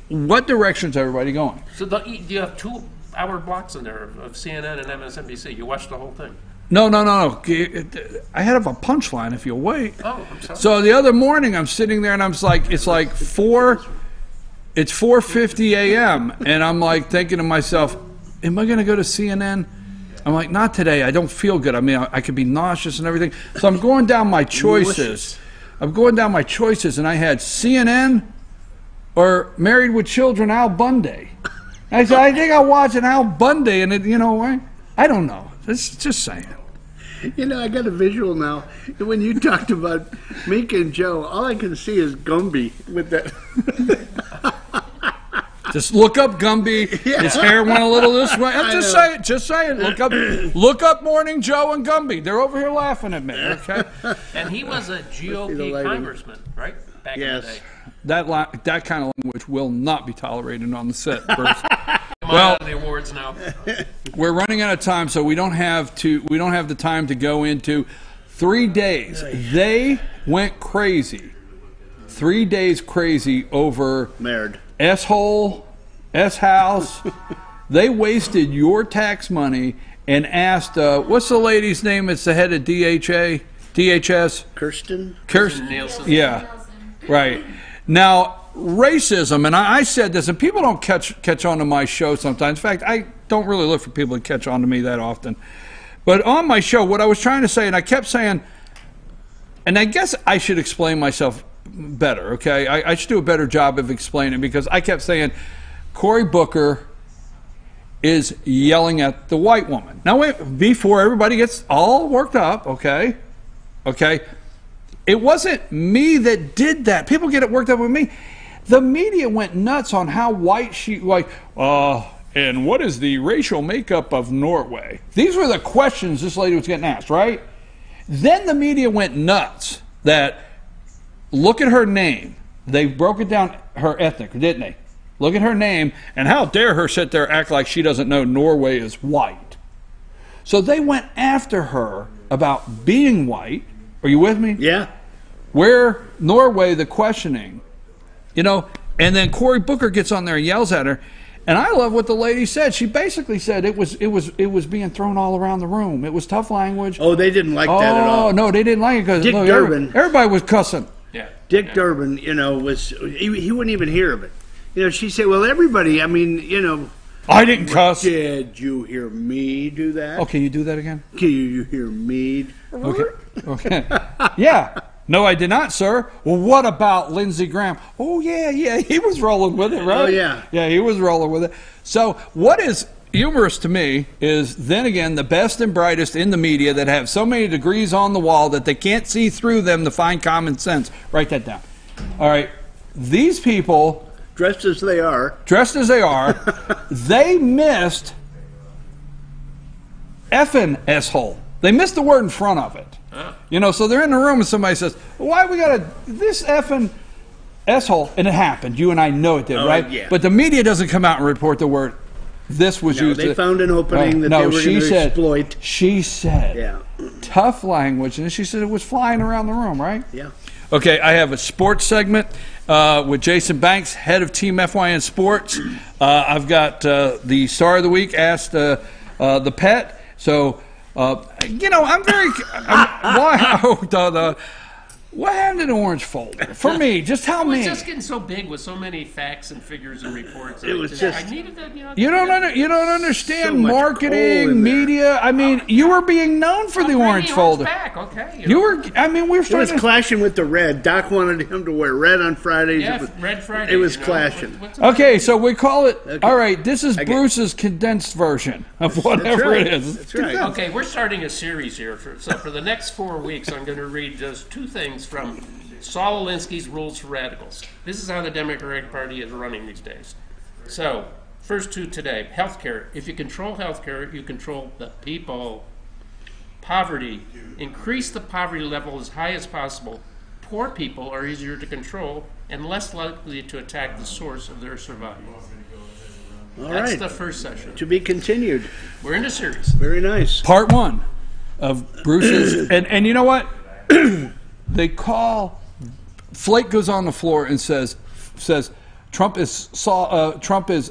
what direction's everybody going? So you have 2-hour blocks in there of CNN and MSNBC. You watch the whole thing. No. I had a punchline if you'll wait. Oh, I'm sorry. So the other morning I'm sitting there and it's like 4:50 a.m. and I'm like thinking to myself, am I going to go to CNN? I'm like, not today. I don't feel good. I mean, I could be nauseous and everything. So I'm going down my choices. And I had CNN or Married with Children Al Bundy. I said, I think I'll watch an Al Bundy, and I don't know. It's just saying. I got a visual now. When you talked about Mink and Joe, all I can see is Gumby with that. Just look up Gumby. Yeah. His hair went a little this way. Just say it. Look up Morning Joe and Gumby. They're over here laughing at me. Okay. And he was a GOP congressman, right? Back in the day. That kind of language will not be tolerated on the set, Bruce. Well, the awards now. We're running out of time, so we don't have the time to go into 3 days. They went crazy. 3 days crazy over S-hole, S-house. They wasted your tax money and asked, what's the lady's name? It's the head of DHS. Kirsten Nielsen. Yeah, right. Now, racism, and I said this, and people don't catch on to my show sometimes. In fact, I don't really look for people to catch on to me that often. But on my show, what I was trying to say, and I kept saying, and I guess I should explain myself better, okay? I should do a better job of explaining, because I kept saying Cory Booker is yelling at the white woman. Now, wait, before everybody gets all worked up, okay? It wasn't me that did that. People get it worked up with me. The media went nuts on how white she, and what is the racial makeup of Norway? These were the questions this lady was getting asked, right? Then the media went nuts that, look at her name. They broke it down, her ethnic, didn't they? Look at her name, and how dare her sit there and act like she doesn't know Norway is white. So they went after her about being white. Are you with me? Yeah. Where Norway, the questioning, and then Cory Booker gets on there and yells at her, and I love what the lady said. She basically said it was being thrown all around the room. It was tough language. Oh, they didn't like that at all. Oh no, they didn't like it because Dick Durbin, everybody was cussing. Yeah. Dick Durbin, was he wouldn't even hear of it. She said, well, everybody. I mean, I didn't cuss. Did you hear me do that? Oh, can you do that again? Can you hear me? Okay. Yeah. No, I did not, sir. Well, what about Lindsey Graham? Oh, yeah, he was rolling with it, right? Oh, yeah. Yeah, he was rolling with it. So what is humorous to me is, then again, the best and brightest in the media that have so many degrees on the wall that they can't see through them to find common sense. Write that down. All right. These people... Dressed as they are, they missed effing S-hole. They missed the word in front of it. You know, so they're in the room and somebody says, why we got this effing S-hole, and it happened. You and I know it did, right? Yeah. But the media doesn't come out and report the word. This was used. They found an opening that they were going to exploit. She said, tough language, and she said it was flying around the room, right? Yeah. Okay, I have a sports segment with Jason Banks, head of Team FYNSports. I've got the star of the week, asked the pet. So, you know, I'm very. What happened to the orange folder? For me, just tell me. It's just getting so big with so many facts and figures and reports. It was just. I needed that. You don't understand So much coal marketing, in there. media. I mean, you were being known for the orange folder. Back, okay. You were. I mean, we were It was starting. clashing with the red. Doc wanted him to wear red on Fridays. Yeah, It was, Red Friday. It was you know? clashing. Okay, so we call it. Okay. All right, this is I get- Bruce's condensed version of whatever right. it is. That's right. Okay, we're starting a series here. So for the next 4 weeks, I'm going to read just 2 things from Saul Alinsky's Rules for Radicals. This is how the Democratic Party is running these days. So, first 2 today. Healthcare. If you control healthcare, you control the people. Poverty. Increase the poverty level as high as possible. Poor people are easier to control and less likely to attack the source of their survival. That's the first session. To be continued. We're in a series. Very nice. Part 1 of Bruce's, and you know what? They call. Flake goes on the floor and says, Trump is Stalin-esque,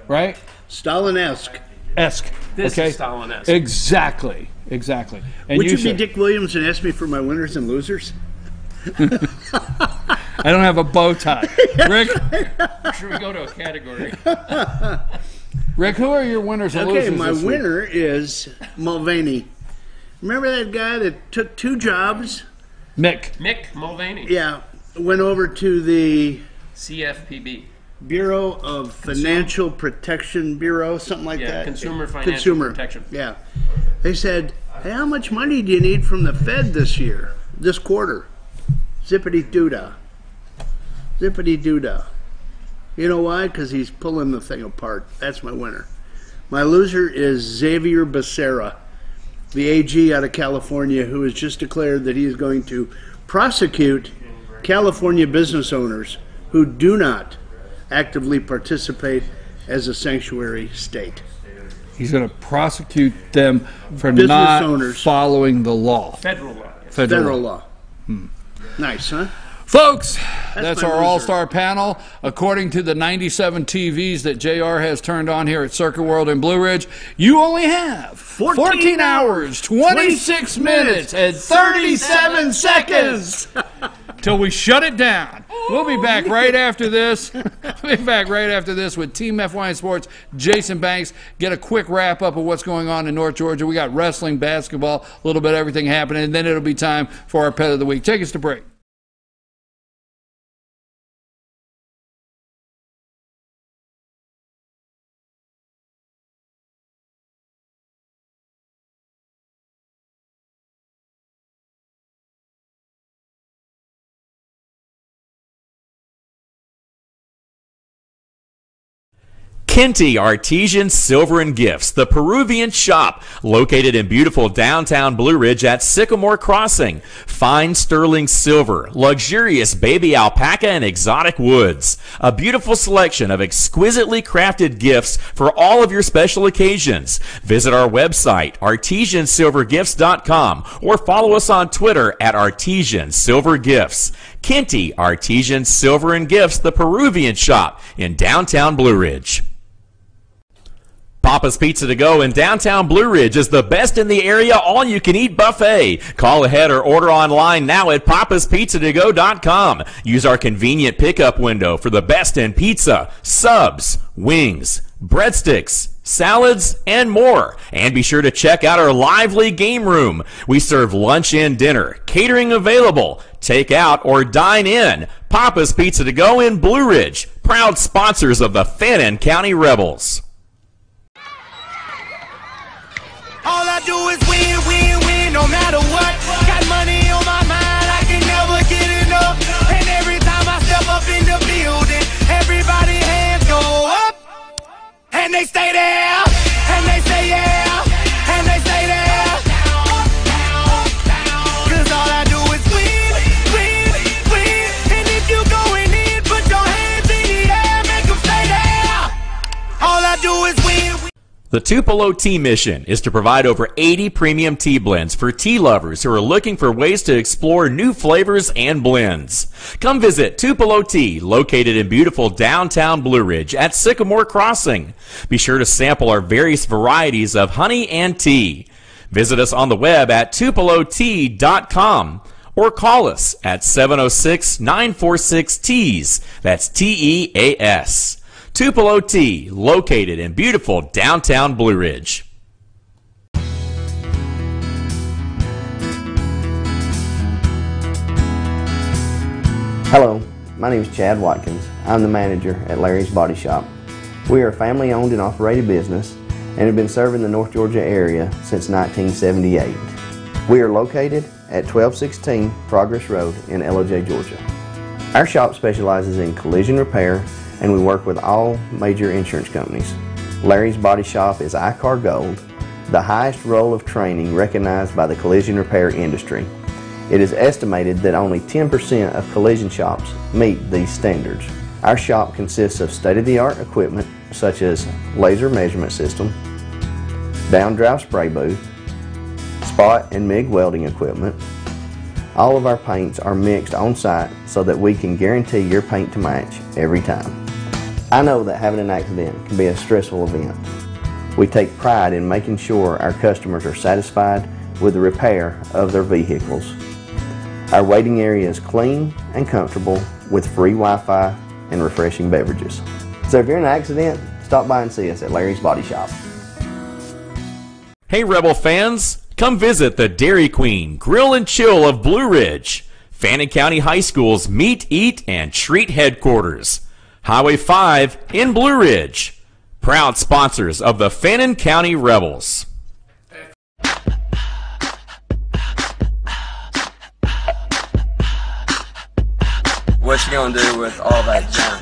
right? Stalin-esque. This okay? is Stalin-esque. Exactly. And Would you be said, Dick Williams and ask me for my winners and losers? I don't have a bow tie. Rick? Should we go to a category? Rick, who are your winners and losers Okay, my this week? winner is Mulvaney. Remember that guy that took 2 jobs? Mick Mulvaney. Yeah, went over to the CFPB. Bureau of Financial Protection Bureau, something like that. Consumer Financial Protection. Yeah. They said, hey, how much money do you need from the Fed this quarter? Zippity-doo-dah. Zippity-doo-dah. You know why? Because he's pulling the thing apart. That's my winner. My loser is Xavier Becerra, the AG out of California, who has just declared that he is going to prosecute California business owners who do not actively participate as a sanctuary state. He's going to prosecute them for Business not owners. following the law. Federal law. Federal law. Nice, huh? Folks, that's my our loser. all-star panel. According to the 97 TVs that JR has turned on here at Circuit World in Blue Ridge, you only have 14 hours, 26 minutes, and 37 seconds till we shut it down. We'll be back right after this. We'll be back right after this with Team FYNSports, Jason Banks. Get a quick wrap-up of what's going on in North Georgia. We got wrestling, basketball, a little bit of everything happening, and then it'll be time for our Pet of the Week. Take us to break. Kinty Artesian Silver and Gifts, the Peruvian shop, located in beautiful downtown Blue Ridge at Sycamore Crossing. Fine sterling silver, luxurious baby alpaca and exotic woods. A beautiful selection of exquisitely crafted gifts for all of your special occasions. Visit our website, artesiansilvergifts.com, or follow us on Twitter at Artesian Silver Gifts. Kinty Artesian Silver and Gifts, the Peruvian shop in downtown Blue Ridge. Papa's Pizza to Go in downtown Blue Ridge is the best in the area all-you-can-eat buffet. Call ahead or order online now at papaspizzatogo.com. Use our convenient pickup window for the best in pizza, subs, wings, breadsticks, salads, and more. And be sure to check out our lively game room. We serve lunch and dinner, catering available, take out or dine in. Papa's Pizza to Go in Blue Ridge, proud sponsors of the Fannin County Rebels. All I do is win, win, win, no matter what. Got money on my mind, I can never get enough. And every time I step up in the building, everybody hands go up. And they stay there, and they say yeah, and they stay there. The Tupelo Tea mission is to provide over 80 premium tea blends for tea lovers who are looking for ways to explore new flavors and blends. Come visit Tupelo Tea, located in beautiful downtown Blue Ridge at Sycamore Crossing. Be sure to sample our various varieties of honey and tea. Visit us on the web at tupelotea.com or call us at 706-946-TEAS. That's TEAS. Tupelo Tea, located in beautiful downtown Blue Ridge. Hello, my name is Chad Watkins. I'm the manager at Larry's Body Shop. We are a family-owned and operated business and have been serving the North Georgia area since 1978. We are located at 1216 Progress Road in LOJ, Georgia. Our shop specializes in collision repair, and we work with all major insurance companies. Larry's Body Shop is ICAR Gold, the highest role of training recognized by the collision repair industry. It is estimated that only 10% of collision shops meet these standards. Our shop consists of state-of-the-art equipment such as laser measurement system, down-drive spray booth, spot and MIG welding equipment. All of our paints are mixed on site so that we can guarantee your paint to match every time. I know that having an accident can be a stressful event. We take pride in making sure our customers are satisfied with the repair of their vehicles. Our waiting area is clean and comfortable with free Wi-Fi and refreshing beverages. So if you're in an accident, stop by and see us at Larry's Body Shop. Hey Rebel fans, come visit the Dairy Queen Grill and Chill of Blue Ridge, Fannin County High School's Meet, Eat, and Treat headquarters. Highway 5 in Blue Ridge. Proud sponsors of the Fannin County Rebels. What you gonna do with all that junk?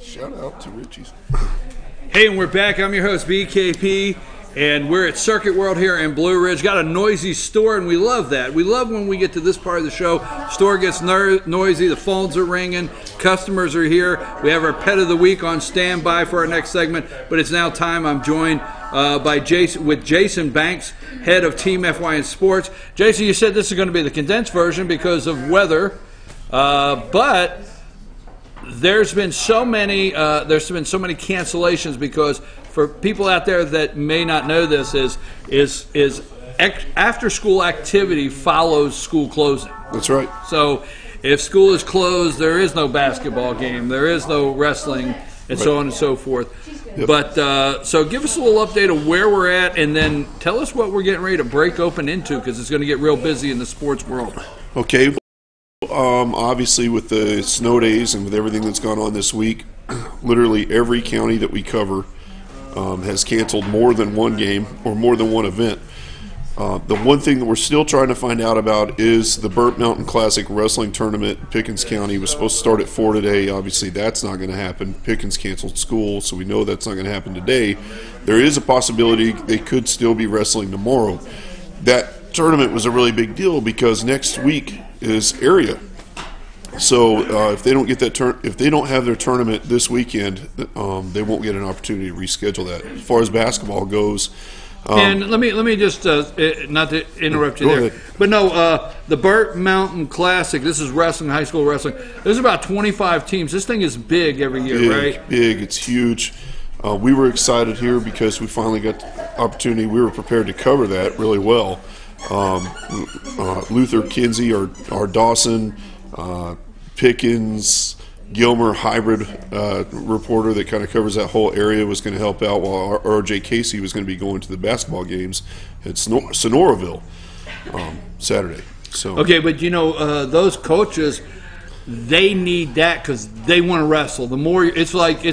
Shout out to Richie's. Hey, and we're back. I'm your host, BKP, and we're at Circuit World here in Blue Ridge. Got a noisy store, and we love that. We love when we get to this part of the show. Store gets noisy, the phones are ringing, customers are here. We have our Pet of the Week on standby for our next segment, but it's now time. I'm joined with Jason Banks, head of TeamFYNSports. Jason, you said this is going to be the condensed version because of weather, but there's been so many cancellations because for people out there that may not know this is after school activity follows school closing. That's right. So if school is closed, there is no basketball game, there is no wrestling, and so on and so forth. Yep. But so give us a little update of where we're at, and then tell us what we're getting ready to break open into because it's going to get real busy in the sports world. Okay. Obviously, with the snow days and with everything that's gone on this week, literally every county that we cover has canceled more than one game or more than one event. The one thing that we're still trying to find out about is the Burnt Mountain Classic Wrestling Tournament in Pickens County. Was supposed to start at 4 today. Obviously, that's not going to happen. Pickens canceled school, so we know that's not going to happen today. There is a possibility they could still be wrestling tomorrow. That tournament was a really big deal because next week is area. So if they don't get that if they don't have their tournament this weekend, they won't get an opportunity to reschedule that. As far as basketball goes, and let me just not to interrupt you Go there, ahead. but no, the Burnt Mountain Classic. This is wrestling, high school wrestling. There's about 25 teams. This thing is big every year, right? Big. It's huge. We were excited here because we finally got the opportunity. We were prepared to cover that really well. Luther Kinsey, our Dawson, Pickens, Gilmer hybrid reporter that kind of covers that whole area was going to help out while R.J. Casey was going to be going to the basketball games at Sonoraville Saturday. So Okay, but those coaches, they need that because they want to wrestle. The more it's like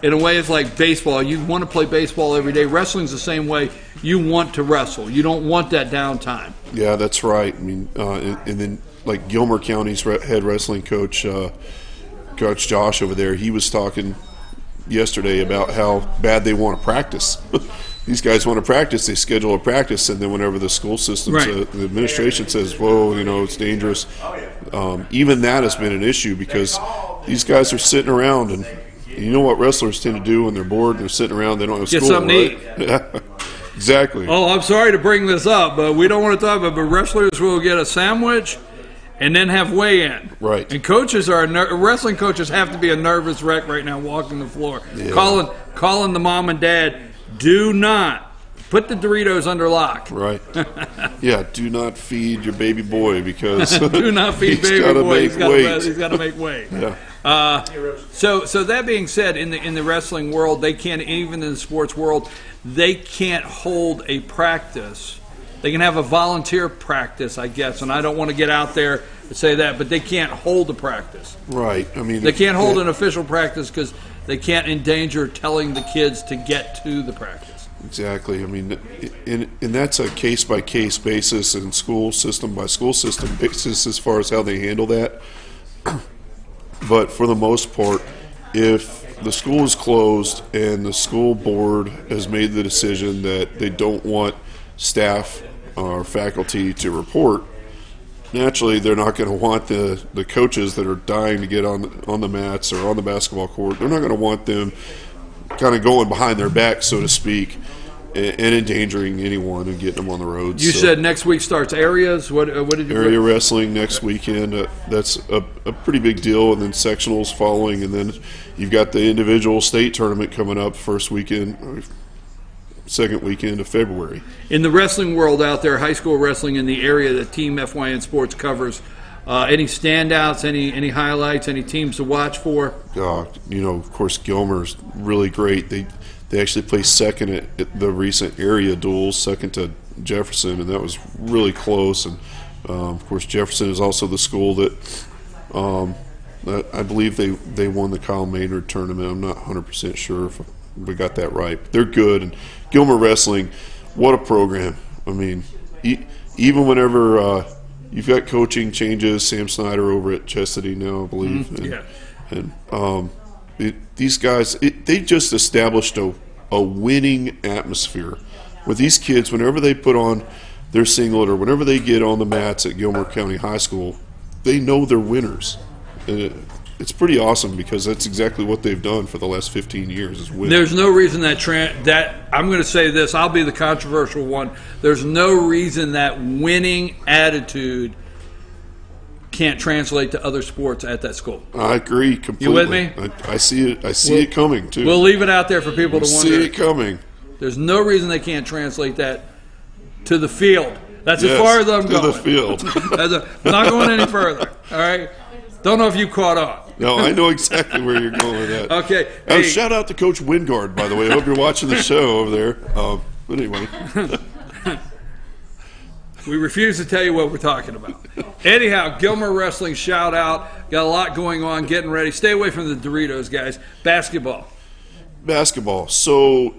in a way it's like baseball. You want to play baseball every day. Wrestling's the same way. You want to wrestle. You don't want that downtime. Yeah, that's right. I mean, and then like Gilmer County's head wrestling coach, Coach Josh over there, he was talking yesterday about how bad they want to practice. These guys want to practice. They schedule a practice, and then whenever the school system, the administration says, "Whoa, it's dangerous," even that has been an issue because these guys are sitting around, and you know what wrestlers tend to do when they're bored. They're sitting around. They don't have Get school. something to eat. Exactly. Oh, I'm sorry to bring this up, but we don't want to talk about it, but wrestlers will get a sandwich and then have weigh-in. Right. And coaches wrestling coaches have to be a nervous wreck right now walking the floor. Yeah. Calling the mom and dad, do not put the Doritos under lock. Right. Yeah, do not feed your baby boy because do not feed he's baby gotta boy. Make weight. He's got to make weight. Yeah. So that being said, in the wrestling world, they can't, even in the sports world, they can't hold a practice. They can have a volunteer practice, I guess, and I don't want to get out there and say that, but they can't hold a practice. Right. I mean, they can't hold an official practice because they can't endanger telling the kids to get to the practice. Exactly. I mean, and that's a case-by-case basis and school system by school system basis as far as how they handle that. But for the most part, if the school is closed and the school board has made the decision that they don't want staff or faculty to report, naturally they're not going to want the coaches that are dying to get on the mats or on the basketball court. They're not going to want them kind of going behind their back, so to speak, and endangering anyone and getting them on the road. You said next week starts areas. What did you? Area wrestling next weekend. That's a pretty big deal, and then sectionals following, and then you've got the individual state tournament coming up first weekend, or second weekend of February. In the wrestling world out there, high school wrestling in the area that TeamFYNSports covers, any standouts, any highlights, any teams to watch for? Of course, Gilmer's really great. They actually placed second at the recent area duels, second to Jefferson, and that was really close. And of course, Jefferson is also the school that I believe they won the Kyle Maynard tournament. I'm not 100% sure if we got that right. But they're good. And Gilmer Wrestling, what a program. I mean, even whenever you've got coaching changes, Sam Snyder over at Chestatee now, I believe. Mm-hmm. And these guys, they just established a winning atmosphere with these kids. Whenever they put on their singlet or whenever they get on the mats at Gilmer County High School, they know they're winners. And it's pretty awesome because that's exactly what they've done for the last 15 years is win. There's no reason that I'm going to say this. I'll be the controversial one. There's no reason that winning attitude can't translate to other sports at that school. I agree completely. You with me? I see it. I see it coming too. We'll leave it out there for people to wonder. See it coming. There's no reason they can't translate that to the field. That's as far as I'm going. To the field. I'm not going any further. All right. Don't know if you caught on. No, I know exactly where you're going with that. Okay. Hey. Shout out to Coach Wingard, by the way. I hope you're watching the show over there. But anyway. We refuse to tell you what we're talking about. Anyhow, Gilmer Wrestling, shout out. Got a lot going on, getting ready. Stay away from the Doritos, guys. Basketball. So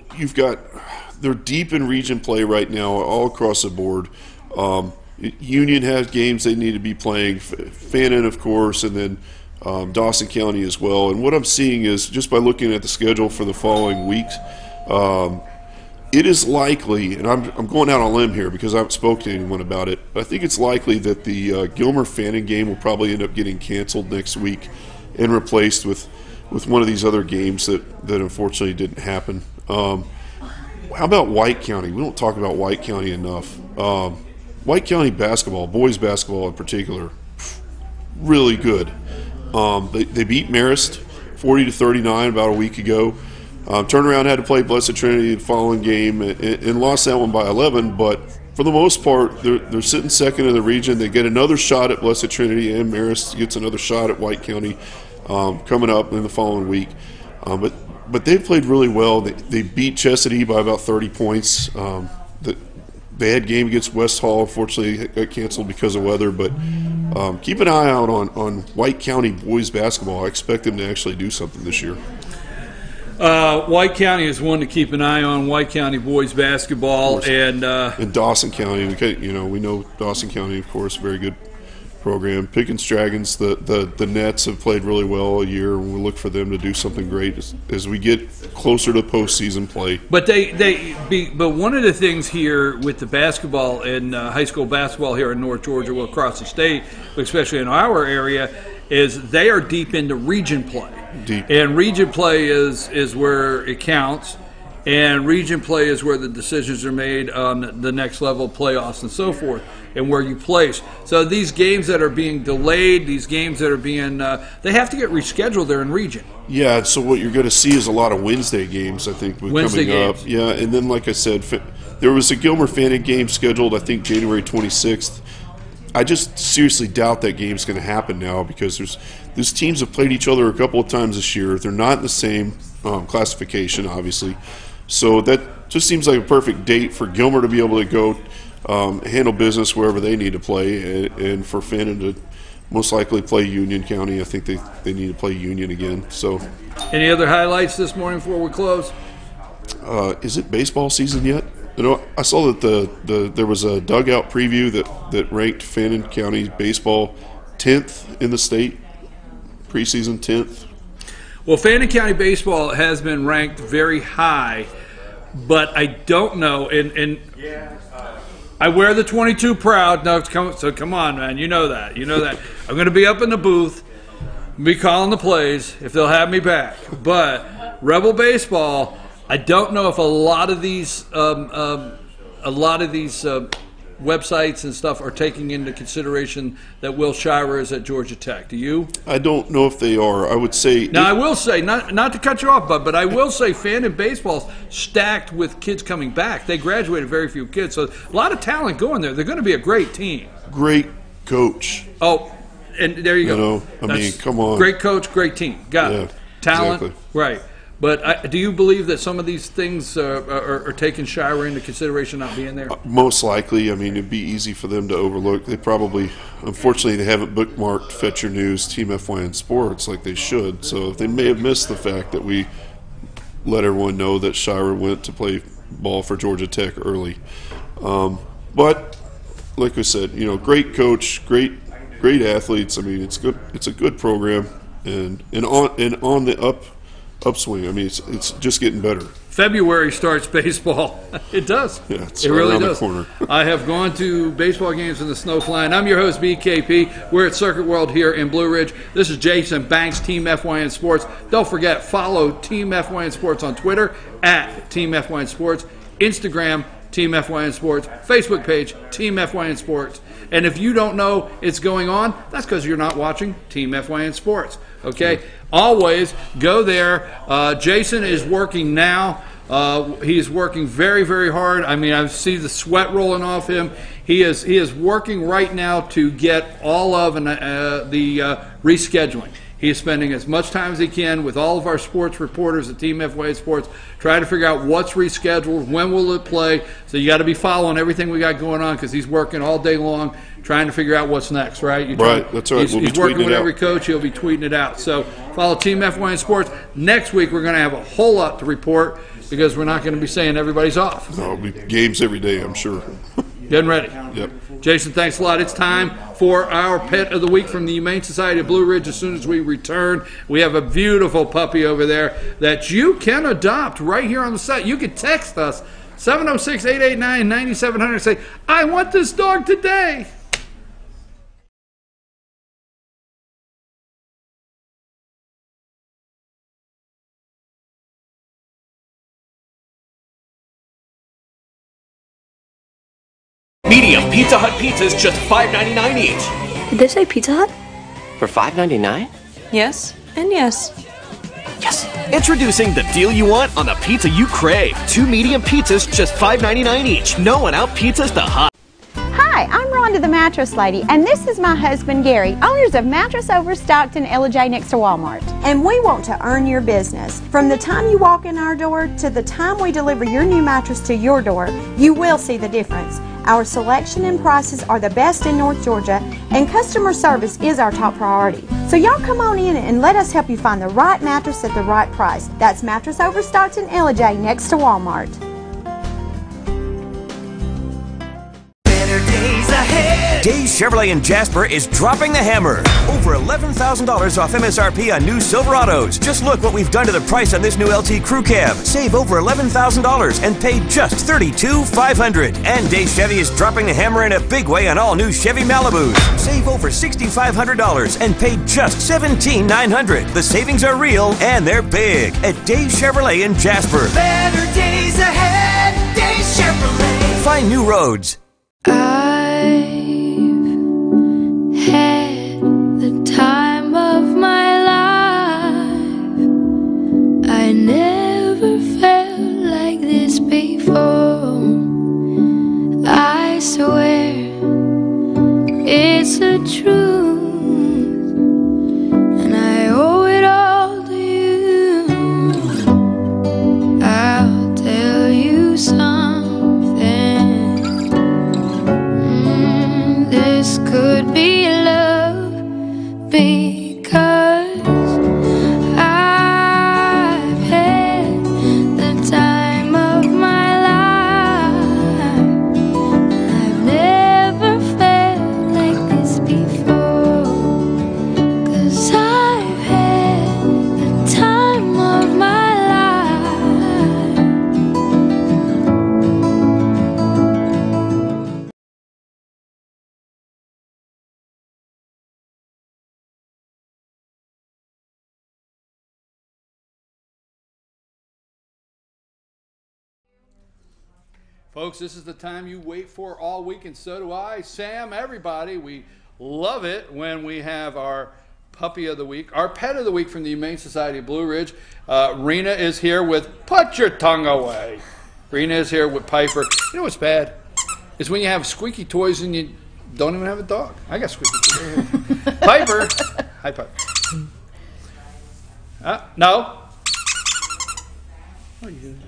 they're deep in region play right now all across the board. Union has games they need to be playing. Fannin, of course, and then Dawson County as well. And what I'm seeing is, just by looking at the schedule for the following weeks, it is likely, and I'm going out on a limb here because I haven't spoken to anyone about it, but I think it's likely that the Gilmer-Fannin game will probably end up getting canceled next week and replaced with one of these other games that unfortunately didn't happen. How about White County? We don't talk about White County enough. White County basketball, boys basketball in particular, really good. They beat Marist 40-39 about a week ago. Turned around, had to play Blessed Trinity the following game and lost that one by 11. But for the most part, they're sitting second in the region. They get another shot at Blessed Trinity, and Marist gets another shot at White County coming up in the following week. But they've played really well. They beat Chestatee by about 30 points. they had game against West Hall. Unfortunately, it got canceled because of weather. But keep an eye out on White County boys basketball. I expect them to actually do something this year. White County is one to keep an eye on. White County boys basketball, and Dawson County. We know Dawson County, of course, very good program. Pickens Dragons, the Nets have played really well all year, and we look for them to do something great as we get closer to postseason play. But but one of the things here with the basketball and high school basketball here in North Georgia, well, across the state, but especially in our area, is they are deep into region play. Deep. And region play is where it counts, and region play is where the decisions are made on the next level playoffs and so forth, and where you place. So these games that are being delayed, these games that are being, they have to get rescheduled there in region. Yeah, so what you're going to see is a lot of Wednesday games, I think, Wednesday coming games. up. Yeah, and then, like I said, there was a Gilmer-Fannin game scheduled, I think, January 26th. I just seriously doubt that game's going to happen now because these teams have played each other a couple of times this year. They're not in the same classification, obviously. So that just seems like a perfect date for Gilmer to be able to go handle business wherever they need to play, and for Fannin to most likely play Union County. I think they need to play Union again. So, any other highlights this morning before we close? Is it baseball season yet? I saw that there was a dugout preview that ranked Fannin County baseball 10th in the state, preseason 10th. Well, Fannin County baseball has been ranked very high, but I don't know. And I wear the 22 proud. No, so come on, man. You know that. I'm going to be up in the booth, be calling the plays if they'll have me back. But Rebel baseball, I don't know if a lot of these websites and stuff are taking into consideration that Will Shirer is at Georgia Tech. Do you? I don't know if they are. I would say. Now, I will say, not to cut you off, but I will say Fannin baseball's stacked with kids coming back. They graduated very few kids, so a lot of talent going there. They're going to be a great team. Great coach. Oh, and there you go. I mean, come on. Great coach, great team. Got it. Talent, exactly. Right. But do you believe that some of these things are taking Shirer into consideration not being there? Most likely. I mean, it'd be easy for them to overlook. They probably, unfortunately, they haven't bookmarked Fetch Your News, TeamFYNSports like they should. So they may have missed the fact that we let everyone know that Shirer went to play ball for Georgia Tech early. But like I said, great coach, great athletes. I mean, it's good. It's a good program, and on the upswing. I mean, it's just getting better. February starts baseball. It does. Yeah, it's it right really around does. the corner. I have gone to baseball games in the snow flying. I'm your host, BKP. We're at Circuit World here in Blue Ridge. This is Jason Banks, Team FYN Sports. Don't forget, follow Team FYN Sports on Twitter at Team FYN Sports, Instagram, Team FYN Sports, Facebook page, Team FYN Sports. And if you don't know it's going on, that's because you're not watching Team FYN Sports. Okay? Always go there. Jason is working now. He's working very, very hard. I mean, I see the sweat rolling off him. He is working right now to get all of the rescheduling. He is spending as much time as he can with all of our sports reporters at Team FYN Sports, trying to figure out what's rescheduled, when will it play. So you got to be following everything we got going on because he's working all day long trying to figure out what's next, right? Right, that's right. He's working with every coach. He'll be tweeting it out. So follow Team FYN Sports. Next week we're going to have a whole lot to report because we're not going to be saying everybody's off. No, it'll be games every day, I'm sure. Getting ready. Yep. Jason, thanks a lot. It's time for our Pet of the Week from the Humane Society of Blue Ridge. As soon as we return, we have a beautiful puppy over there that you can adopt right here on the site. You can text us 706-889-9700 and say, I want this dog today. Medium Pizza Hut pizzas, just $5.99 each. Did they say Pizza Hut? For $5.99? Yes, and yes. Yes! Introducing the deal you want on the pizza you crave. 2 medium pizzas, just $5.99 each. No one out pizzas the hut. Hi, I'm Rhonda the Mattress Lady, and this is my husband Gary, owners of Mattress Overstocked in LJ next to Walmart. And we want to earn your business. From the time you walk in our door to the time we deliver your new mattress to your door, you will see the difference. Our selection and prices are the best in North Georgia, and customer service is our top priority. So y'all come on in and let us help you find the right mattress at the right price. That's Mattress Overstocked in LJ next to Walmart. Days Chevrolet in Jasper is dropping the hammer. Over $11,000 off MSRP on new Silverados. Just look what we've done to the price on this new LT Crew Cab. Save over $11,000 and pay just $32,500. And Days Chevy is dropping the hammer in a big way on all new Chevy Malibus. Save over $6,500 and pay just $17,900. The savings are real and they're big at Days Chevrolet in Jasper. Better days ahead, Days Chevrolet. Find new roads. Had the time of my life. I never felt like this before. I swear it's the truth, and I owe it all to you. I'll tell you something. This could be love, because I've had the time of my life. I've never felt like this before, 'cause I've had the time of my life. Folks, this is the time you wait for all week, and so do I. Sam, everybody, we love it when we have our puppy of the week, our pet of the week from the Humane Society of Blue Ridge. Rena is here with, put your tongue away. Rena is here with Piper. You know what's bad? Is when you have squeaky toys and you don't even have a dog. I got squeaky toys. Piper. Hi, Piper. No. What are you doing?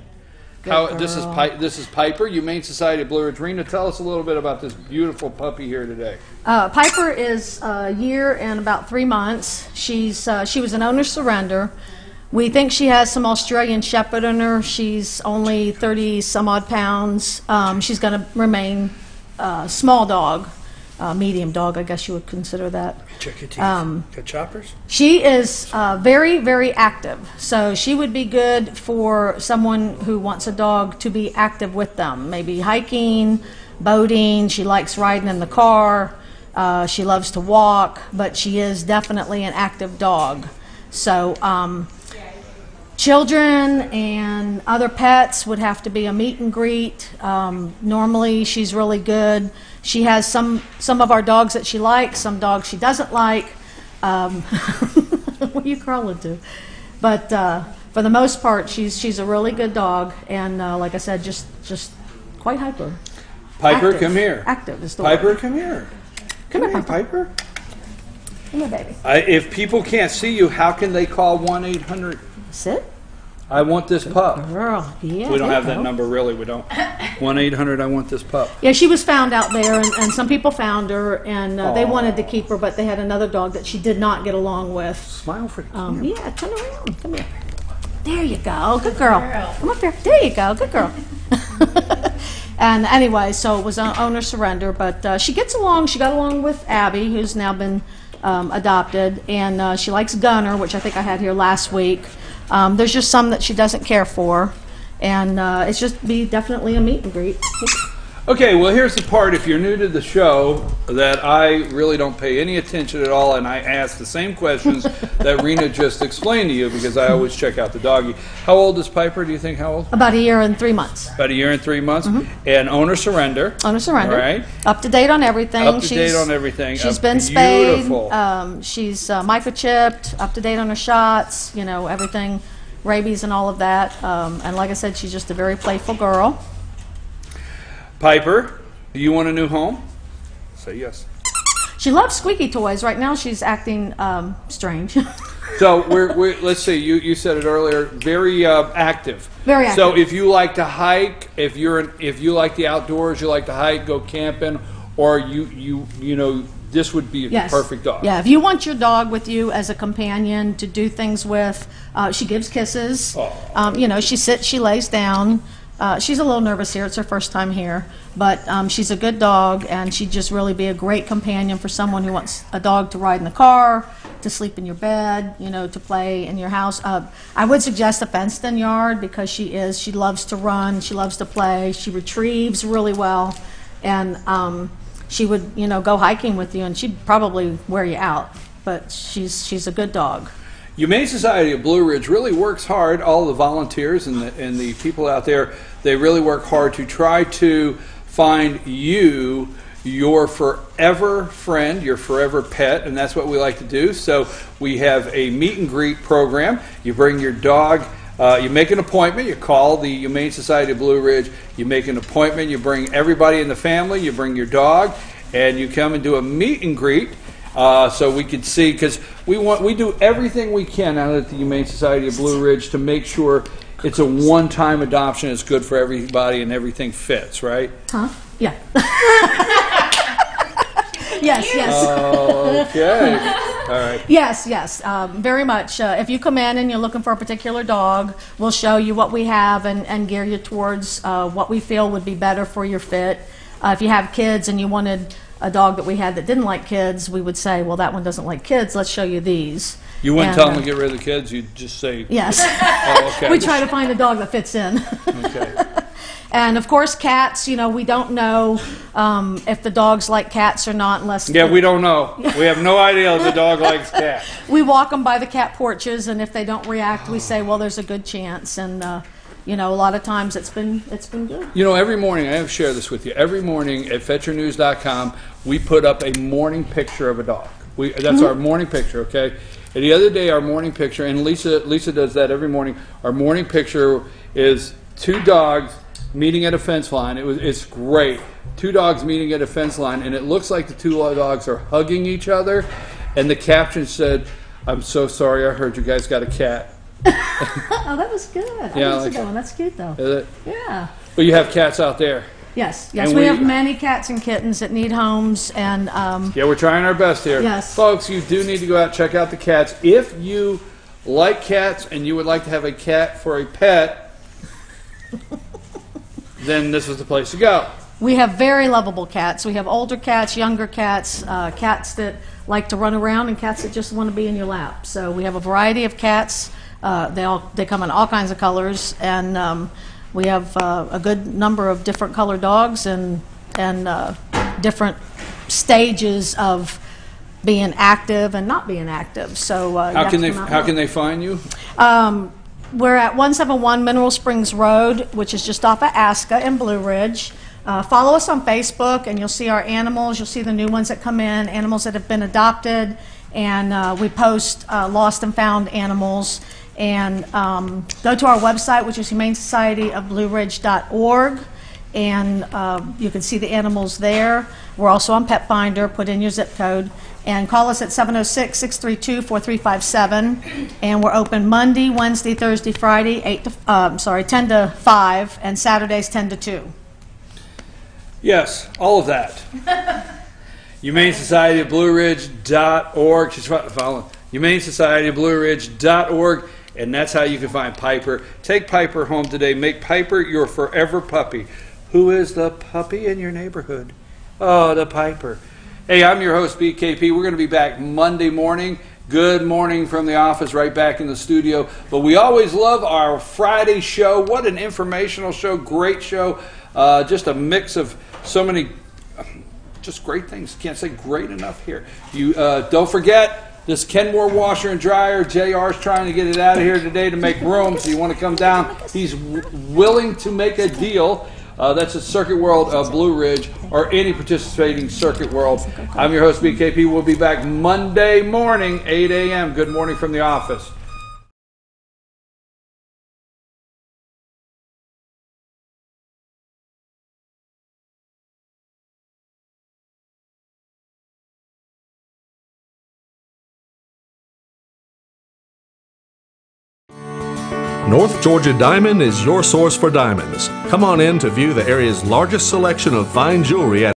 This is Piper, Humane Society of Blue Ridge. Rena, tell us a little bit about this beautiful puppy here today. Piper is a year and about 3 months. She was an owner surrender. We think she has some Australian Shepherd in her. She's only 30 some odd pounds. She's going to remain a small dog, medium dog, I guess you would consider that. Check your teeth. Got choppers? She is very, very active. So she would be good for someone who wants a dog to be active with them. Maybe hiking, boating. She likes riding in the car. She loves to walk, but she is definitely an active dog. So children and other pets would have to be a meet and greet. Normally she's really good. She has some of our dogs that she likes, some dogs she doesn't like. What are you crawling to? But for the most part, she's a really good dog, and like I said, just quite hyper. Piper, Active. come here. Active is the Piper, word. come here. Come here, Piper. Come here, baby. If people can't see you, how can they call 1-800? Sit. I want this pup. Girl, yeah. We don't have that go. number, really. We don't. 1-800, I want this pup. Yeah, she was found out there, and some people found her, and they wanted to keep her, but they had another dog that she did not get along with. Smile for the camera. Yeah, turn around. Come here. There you go. Good girl. Come up here. There you go. Good girl. And anyway, so it was an owner surrender, but she gets along. She got along with Abby, who's now been adopted, and she likes Gunner, which I think I had here last week. There's just some that she doesn't care for, and it's just definitely a meet and greet. Okay, well, here's the part, if you're new to the show, that I really don't pay any attention at all, and I ask the same questions that Rena just explained to you, because I always check out the doggy. How old is Piper, do you think? How old? About 1 year and 3 months. About 1 year and 3 months. And owner surrender. Owner surrender. All right. Up to date on everything. Up to date on everything. She's been spayed. Beautiful. She's microchipped, up to date on her shots, everything, rabies and all of that. And like I said, she's just a very playful girl. Piper, do you want a new home? Say yes. She loves squeaky toys. Right now she's acting strange. So let's see. You said it earlier. Very active. Very active. So if you like to hike, if you like the outdoors, you like to hike, go camping, or you know, this would be a perfect dog. Yeah, if you want your dog with you as a companion to do things with, she gives kisses. You know, she sits, she lays down. She's a little nervous here. It's her first time here. But she's a good dog, and she'd just really be a great companion for someone who wants a dog to ride in the car, to sleep in your bed, you know, to play in your house. I would suggest a fenced-in yard because she loves to run, she loves to play, she retrieves really well, and she would, you know, go hiking with you, and she'd probably wear you out. But she's a good dog. Humane Society of Blue Ridge really works hard. All the volunteers and the people out there, they really work hard to try to find you your forever friend, your forever pet, and that's what we like to do. So we have a meet and greet program. You bring your dog, you make an appointment, you call the Humane Society of Blue Ridge, you make an appointment, you bring everybody in the family, you bring your dog, and you come and do a meet and greet. So we could see, because we do everything we can out at the Humane Society of Blue Ridge to make sure it's a one-time adoption. It's good for everybody and everything fits, right? Huh? Yeah. Yes. Okay. All right. Yes. Very much. If you come in and you're looking for a particular dog, we'll show you what we have and gear you towards what we feel would be better for your fit. If you have kids and you wanted a dog that we had that didn't like kids, we would say, well, that one doesn't like kids. Let's show you these. You wouldn't tell them to get rid of the kids. You'd just say, yes. Oh, okay. We try to find a dog that fits in. Okay. And of course, cats. You know, we don't know if the dogs like cats or not, unless we don't know. We have no idea if the dog likes cats. We walk them by the cat porches, and if they don't react, we say, well, there's a good chance. And you know, a lot of times it's been good. You know, every morning, I have to share this with you. Every morning at FetchYourNews.com, we put up a morning picture of a dog. That's our morning picture, okay? And the other day, our morning picture, and Lisa does that every morning. Our morning picture is two dogs meeting at a fence line. It's great. Two dogs meeting at a fence line, and it looks like the two dogs are hugging each other. And the caption said, "I'm so sorry, I heard you guys got a cat." Oh, that was good. Yeah, I like that one. That's cute, though. Is it? Yeah. But you have cats out there. Yes. And We have many cats and kittens that need homes, and yeah, we're trying our best here. Yes. Folks, you do need to go out and check out the cats. If you like cats and you would like to have a cat for a pet, then this is the place to go. We have very lovable cats. We have older cats, younger cats, cats that like to run around, and cats that just want to be in your lap. So we have a variety of cats. They come in all kinds of colors, and we have a good number of different colored dogs and different stages of being active and not being active. So how can they find you? We're at 171 Mineral Springs Road, which is just off of Aska in Blue Ridge. Follow us on Facebook, and you'll see our animals. You'll see the new ones that come in, animals that have been adopted, and we post lost and found animals. And go to our website, which is humanesocietyofblueridge.org, and you can see the animals there. We're also on Pet Finder. Put in your zip code. And call us at 706-632-4357. And we're open Monday, Wednesday, Thursday, Friday, 10 to 5, and Saturdays 10 to 2. Yes, all of that. Humane Society of Blue Ridge.org. She's following. Humane Society of Blue Ridge.org. And that's how you can find Piper. Take Piper home today. Make Piper your forever puppy. Who is the puppy in your neighborhood? Oh, the Piper. Hey, I'm your host, BKP. We're going to be back Monday morning. Good morning from the office, right back in the studio. But we always love our Friday show. What an informational show. Great show. Just a mix of so many just great things. Can't say great enough here. You don't forget, this Kenmore washer and dryer, JR's trying to get it out of here today to make room, so you want to come down. He's willing to make a deal. That's at Circuit World of Blue Ridge, or any participating Circuit World. I'm your host, BKP. We'll be back Monday morning, 8 a.m. Good morning from the office. North Georgia Diamond is your source for diamonds. Come on in to view the area's largest selection of fine jewelry at